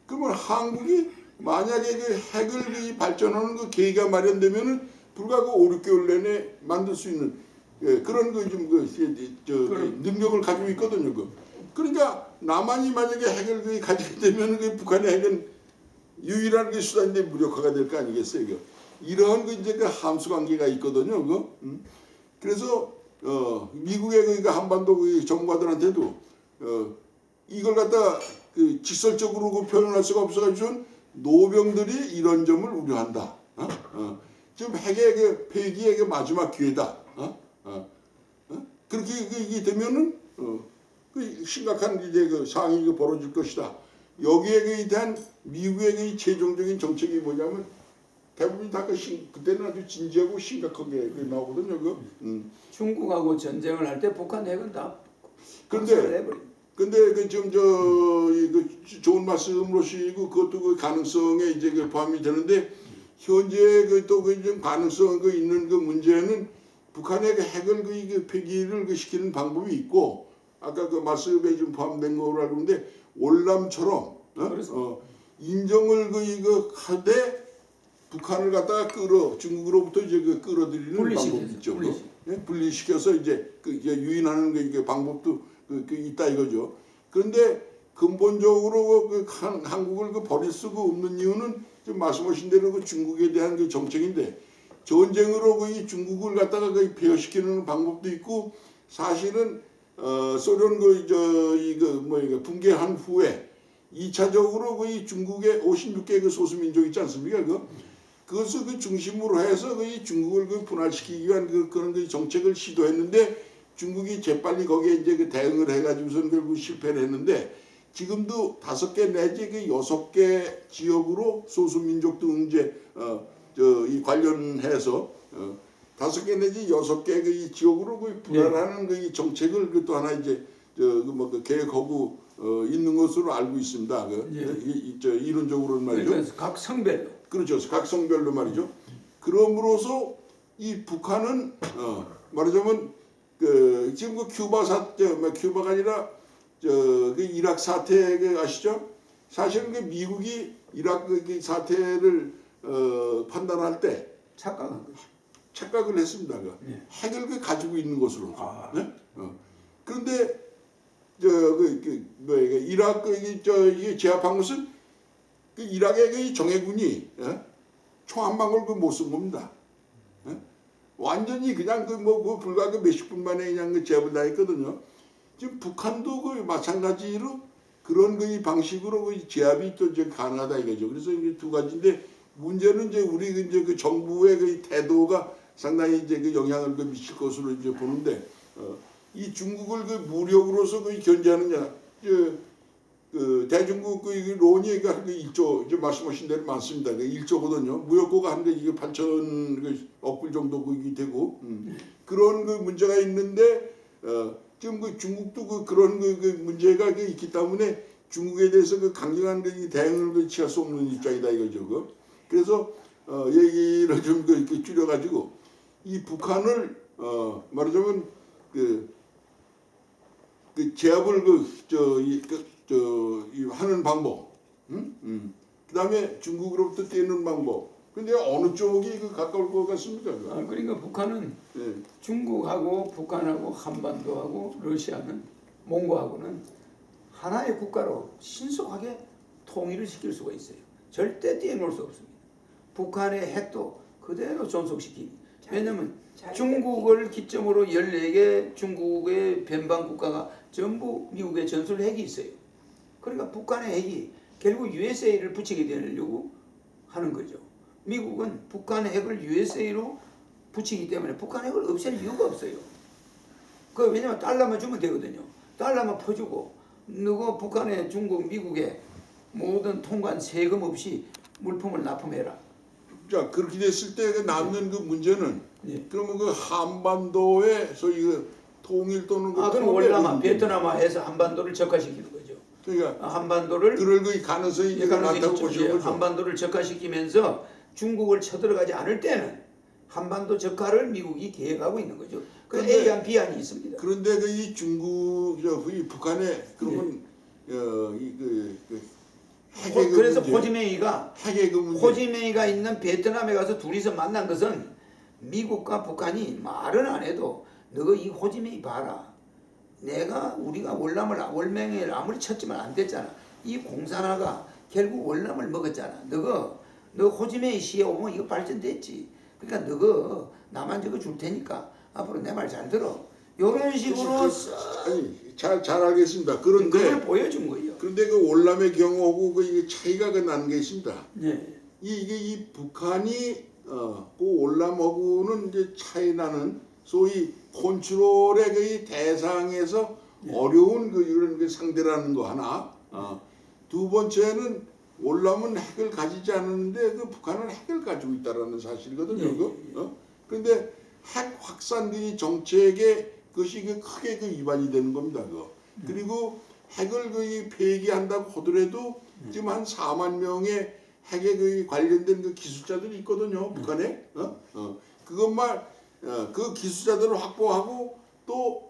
그러면 한국이 만약에 핵을 발전하는 계기가 마련되면은 불과 5, 6개월 내내 만들 수 있는 그런 능력을 가지고 있거든요. 그러니까 남한이 만약에 핵을 가지게 되면 북한의 핵은 유일한 수단인데 무력화가 될 거 아니겠어요? 이런 함수 관계가 있거든요. 그래서 미국의 한반도 정부들한테도 이걸 갖다 직설적으로 표현할 수가 없어가지고 노병들이 이런 점을 우려한다. 지금 핵의 폐기의 마지막 기회다. 그렇게 되면은 심각한 상황이 벌어질 것이다. 여기에 대한 미국의 최종적인 정책이 뭐냐면 대부분 다 그때는 아주 진지하고 심각하게 나오거든요. 중국하고 전쟁을 할 때 북한 핵은 다 근데 좀 좋은 말씀으로시고 그것도 가능성에 이제 포함이 되는데 현재 또그 가능성 있는 그 문제는 북한의 그 핵을 그 폐기를 시키는 방법이 있고 아까 그 말씀에 좀 포함된 거로 알고 있는데 월남처럼 인정을 이거 하되 북한을 갖다가 중국으로부터 이제 끌어들이는 방법이 있죠. 분리시켜서 이제 이제 유인하는 그 방법도 있다 이거죠. 그런데 근본적으로 한국을 버릴 수가 없는 이유는 지금 말씀하신 대로 중국에 대한 정책인데 전쟁으로 이 중국을 갖다가 폐허시키는 방법도 있고 사실은 소련 붕괴한 후에 2차적으로 이 중국의 56개 소수민족 있지 않습니까? 그것을 중심으로 해서 이 중국을 분할시키기 위한 그런 정책을 시도했는데 중국이 재빨리 거기에 이제 대응을 해가지고서는 결국 실패를 했는데 지금도 5개 내지 6개 지역으로 소수민족 등 이제 이 관련해서 5개 내지 6개 이 지역으로 분할하는 이 정책을 또 하나 이제 계획하고 있는 것으로 알고 있습니다. 이론적으로는 말이죠. 그래서 각 성별로. 그렇죠. 각 성별로 말이죠. 그럼으로써 이 북한은 말하자면 지금 큐바가 아니라 이락 사태 아시죠? 사실은 미국이 이락 사태를 판단할 때 착각을 했습니다. 핵을 가지고 있는 것으로. 네? 그런데 이락 이게 제압한 것은 이락의 정예군이 총 한 방울 못 쓴 겁니다. 완전히 그냥 불과 몇십 분 만에 그냥 제압을 다 했거든요. 지금 북한도 마찬가지로 그런 방식으로 제압이 또 이제 가능하다 이거죠. 그래서 이게 두 가지인데 문제는 이제 우리 이제 그 정부의 태도가 상당히 이제 영향을 미칠 것으로 이제 보는데 이 중국을 무력으로서 견제하느냐, 대중국 론이 한 1조 이제 말씀하신 대로 많습니다. 1조거든요. 무역고가 한 8천억 불 정도 되고 그런 문제가 있는데 지금 중국도 그런 문제가 있기 때문에 중국에 대해서 강력한 대응을 취할 수 없는 입장이다 이거죠. 그래서 얘기를 좀 줄여가지고 이 북한을 말하자면 제압을 하는 방법, 그다음에 중국으로부터 떼는 방법. 근데 어느 쪽이 가까울 것 같습니까? 그러니까 북한은 중국하고 북한하고 한반도하고 러시아는 몽고하고는 하나의 국가로 신속하게 통일을 시킬 수가 있어요. 절대 떼놓을 수 없습니다. 북한의 핵도 그대로 존속시키기. 왜냐하면 중국을 기점으로 14개 중국의 변방 국가가 전부 미국의 전술 핵이 있어요. 그러니까 북한의 핵이 결국 USA를 붙이게 되려고 하는 거죠. 미국은 북한의 핵을 USA로 붙이기 때문에 북한 핵을 없앨 이유가 없어요. 왜냐면 달러만 주면 되거든요. 달러만 퍼주고 너가 북한에 중국, 미국에 모든 통관 세금 없이 물품을 납품해라. 자 그렇게 됐을 때 남는 문제는 그러면 한반도의 소위 통일 또는 그럼 월남아, 베트남화해서 한반도를 적화시키는 거죠. 그러니까 한반도를 그럴 가능성이 많다고 보시는 거죠. 한반도를 적화시키면서 중국을 쳐들어가지 않을 때는 한반도 적화를 미국이 계획하고 있는 거죠. 그 A안 B안이 있습니다. 그런데 이 중국, 이 북한의 그러면 그래서 호지메이가 있는 베트남에 가서 둘이서 만난 것은 미국과 북한이 말은 안 해도 너 이 호지메이 봐라. 우리가 월맹을 아무리 쳤지만 안 됐잖아. 이 공산화가 결국 월남을 먹었잖아. 너 호지메이 시에 오면 이거 발전됐지. 그러니까 너가 나만 저거 줄 테니까 앞으로 내 말 잘 들어. 이런 식으로 잘 알겠습니다. 그런데 그걸 보여준 거예요. 그런데 월남의 경우하고 이게 차이가 나는 게 있습니다. 이 북한이 월남하고는 이제 차이 나는 소위 컨트롤의 대상에서 어려운 이런 상대라는 거 하나. 두 번째는 월남은 핵을 가지지 않았는데 북한은 핵을 가지고 있다라는 사실이거든요. 그런데 핵 확산 정책에 그것이 크게 위반이 되는 겁니다. 그리고 핵을 폐기한다고 하더라도 지금 한 4만 명의 핵에 그 관련된 그 기술자들이 있거든요. 북한에. 그것만 그 기술자들을 확보하고 또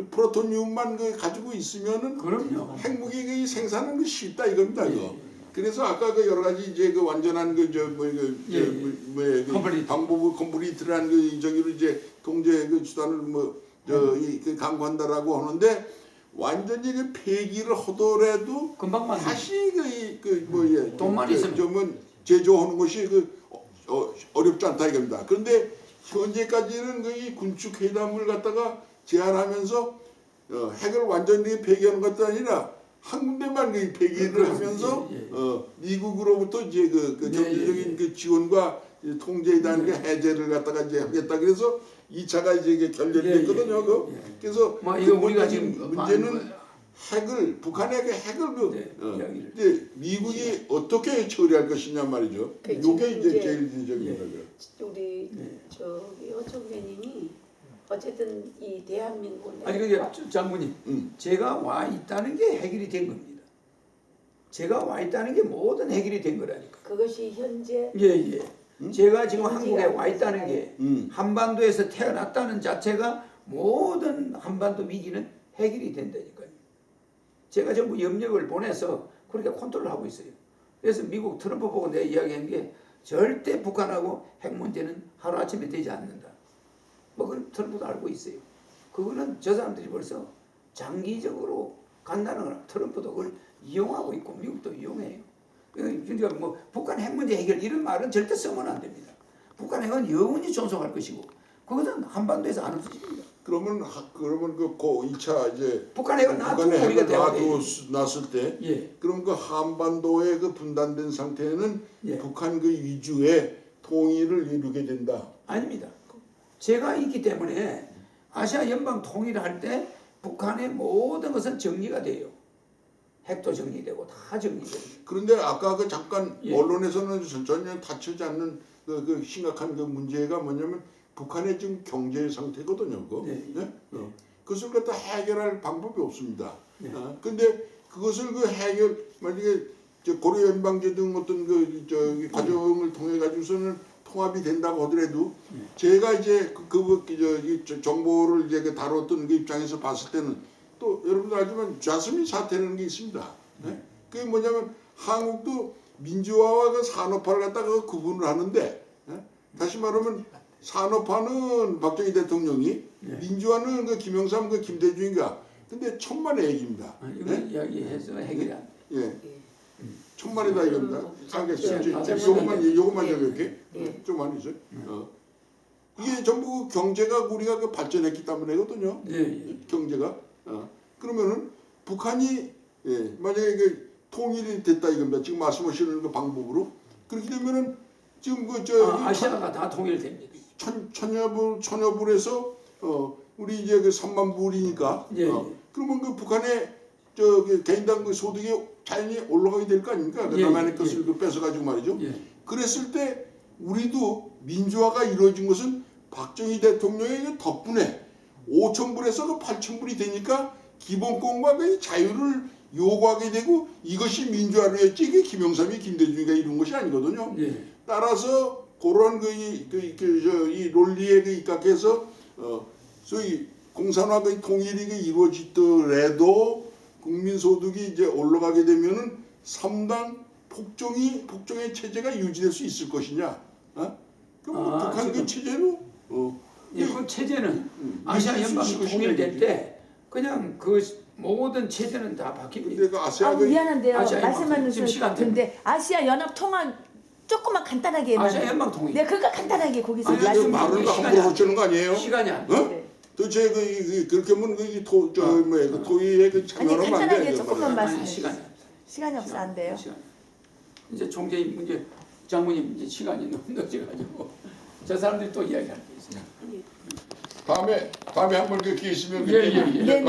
프로토늄만 그 가지고 있으면은 그럼요. 핵무기 그 생산은 그 쉽다 이겁니다. 예, 이거. 예. 그래서 아까 그 여러 가지 이제 그 완전한 그 예, 예. 컴플리트. 방법을 컴플리트라는 그 저기로 이제 통제 그 수단을 그 강구한다라고 하는데 완전히 그 폐기를 하더라도 금방 만들. 다시 그 돈만 있으면. 점은 제조하는 것이 어렵지 않다 이겁니다. 그런데 현재까지는 그 이 군축 회담을 갖다가 제안하면서 핵을 완전히 폐기하는 것도 아니라 한 군데만 그 폐기를 하면서 미국으로부터 이제 그 경제적인 그 지원과 통제에 대한 그 해제를 갖다가 이제 하겠다. 그래서 2차가 이제 이게 결렬됐거든요. 그래서 이거 우리가 지금 문제는 핵을 북한의 그 핵을 이야기를. 이제 미국이 어떻게 처리할 것이냐 말이죠. 그 이게 이제 이제 제일 문제입니다. 우리 저기 어촌교님이 어쨌든 이 대한민국 아니 근데 장군님, 제가 와 있다는 게 해결이 된 겁니다. 제가 와 있다는 게 모든 해결이 된 거라니까. 그것이 현재 예. 제가 지금 한국에 와 있다는 게 한반도에서 태어났다는 자체가 모든 한반도 위기는 해결이 된다니까요. 제가 전부 염력을 보내서 그렇게 컨트롤하고 있어요. 그래서 미국 트럼프 보고 내 이야기한 게 절대 북한하고 핵 문제는 하루아침에 되지 않는다. 그건 트럼프도 알고 있어요. 그거는 저 사람들이 벌써 장기적으로 간다는 거라 트럼프도 그걸 이용하고 있고 미국도 이용해요. 그러니까 북한 핵 문제 해결 이런 말은 절대 쓰면 안 됩니다. 북한 핵은 영원히 존속할 것이고 그것은 한반도에서 안 없어집니다. 그러면 그 2차 이제 북한 핵은 놔두고 북한의 우리가 핵을 대화해요. 놨을 때 예. 그럼 그 한반도의 그 분단된 상태는 예. 북한 그 위주의 통일을 이루게 된다. 아닙니다. 제가 있기 때문에 아시아 연방 통일할 때 북한의 모든 것은 정리가 돼요. 핵도 정리되고 다 정리돼요. 그런데 아까 그 잠깐 예. 언론에서는 전혀 다치지 않는 그 심각한 그 문제가 뭐냐면 북한의 지금 경제 상태거든요. 그거. 네. 네? 그것을 갖다 해결할 방법이 없습니다. 네. 근데 그것을 그 해결 만약에 고려 연방제 등 어떤 그 과정을 통해 가지고서는 통합이 된다고 하더라도 제가 이제 그 정보를 이제 그 다뤘던 그 입장에서 봤을 때는 또 여러분들 알지만 자스민 사태라는 게 있습니다. 네? 그게 뭐냐면 한국도 민주화와 그 산업화를 갖다가 구분을 하는데 다시 말하면 산업화는 박정희 대통령이 민주화는 그 김영삼 그 김대중인가 근데 천만의 얘기입니다. 이거 이야기해서 해결이 안 돼. 천만이다 이겁니다. 알겠습니다. 요것만 좀 이렇게 좀 아니죠. 이게 전부 경제가 우리가 그 발전했기 때문에거든요. 경제가. 그러면은 북한이 만약에 그 통일이 됐다 이겁니다. 지금 말씀하시는 그 방법으로 그렇게 되면은 지금 아시아가 다 통일됩니다. 천여불에서 우리 이제 그 3만 불이니까 그러면 그 북한의 개인당 그 소득이 자연히 올라가게 될 거 아닙니까? 남한의 것을 뺏어가지고 말이죠. 그랬을 때 우리도 민주화가 이루어진 것은 박정희 대통령의 그 덕분에 5,000불에서 그 8,000불이 되니까 기본권과 그 자유를 요구하게 되고 이것이 민주화로였지 이게 김영삼이 김대중이가 이룬 것이 아니거든요. 따라서 그런 이 논리에 입각해서 소위 공산화 통일이 이루어지더라도 국민소득이 이제 올라가게 되면은 3당 폭정의 체제가 유지될 수 있을 것이냐? 그럼 북한 그 체제로 그 체제는 아시아 연방이 통일될 때 그냥 그 모든 체제는 다 바뀝니다. 미안한데요. 아시아 말씀하는 지금 시간 근데 아시아 연합 통합 조금만 간단하게 아시아 연방 통일. 네, 그러니까 간단하게 거기서 말을 말씀드리는 함부로 하시는 거 아니에요? 시간이 안 돼. 도대체 그렇게 하면 토의에 그 아니 참여하면 안 간단하게 돼요. 조금만 말씀해 시간이 주세요. 시간이 없어 안 돼요. 이제 총재님 이제 장모님 이제 시간이 늦어가지고 저 사람들이 또 이야기할 게 있어요. 다음에 한번 기회 있으면 예.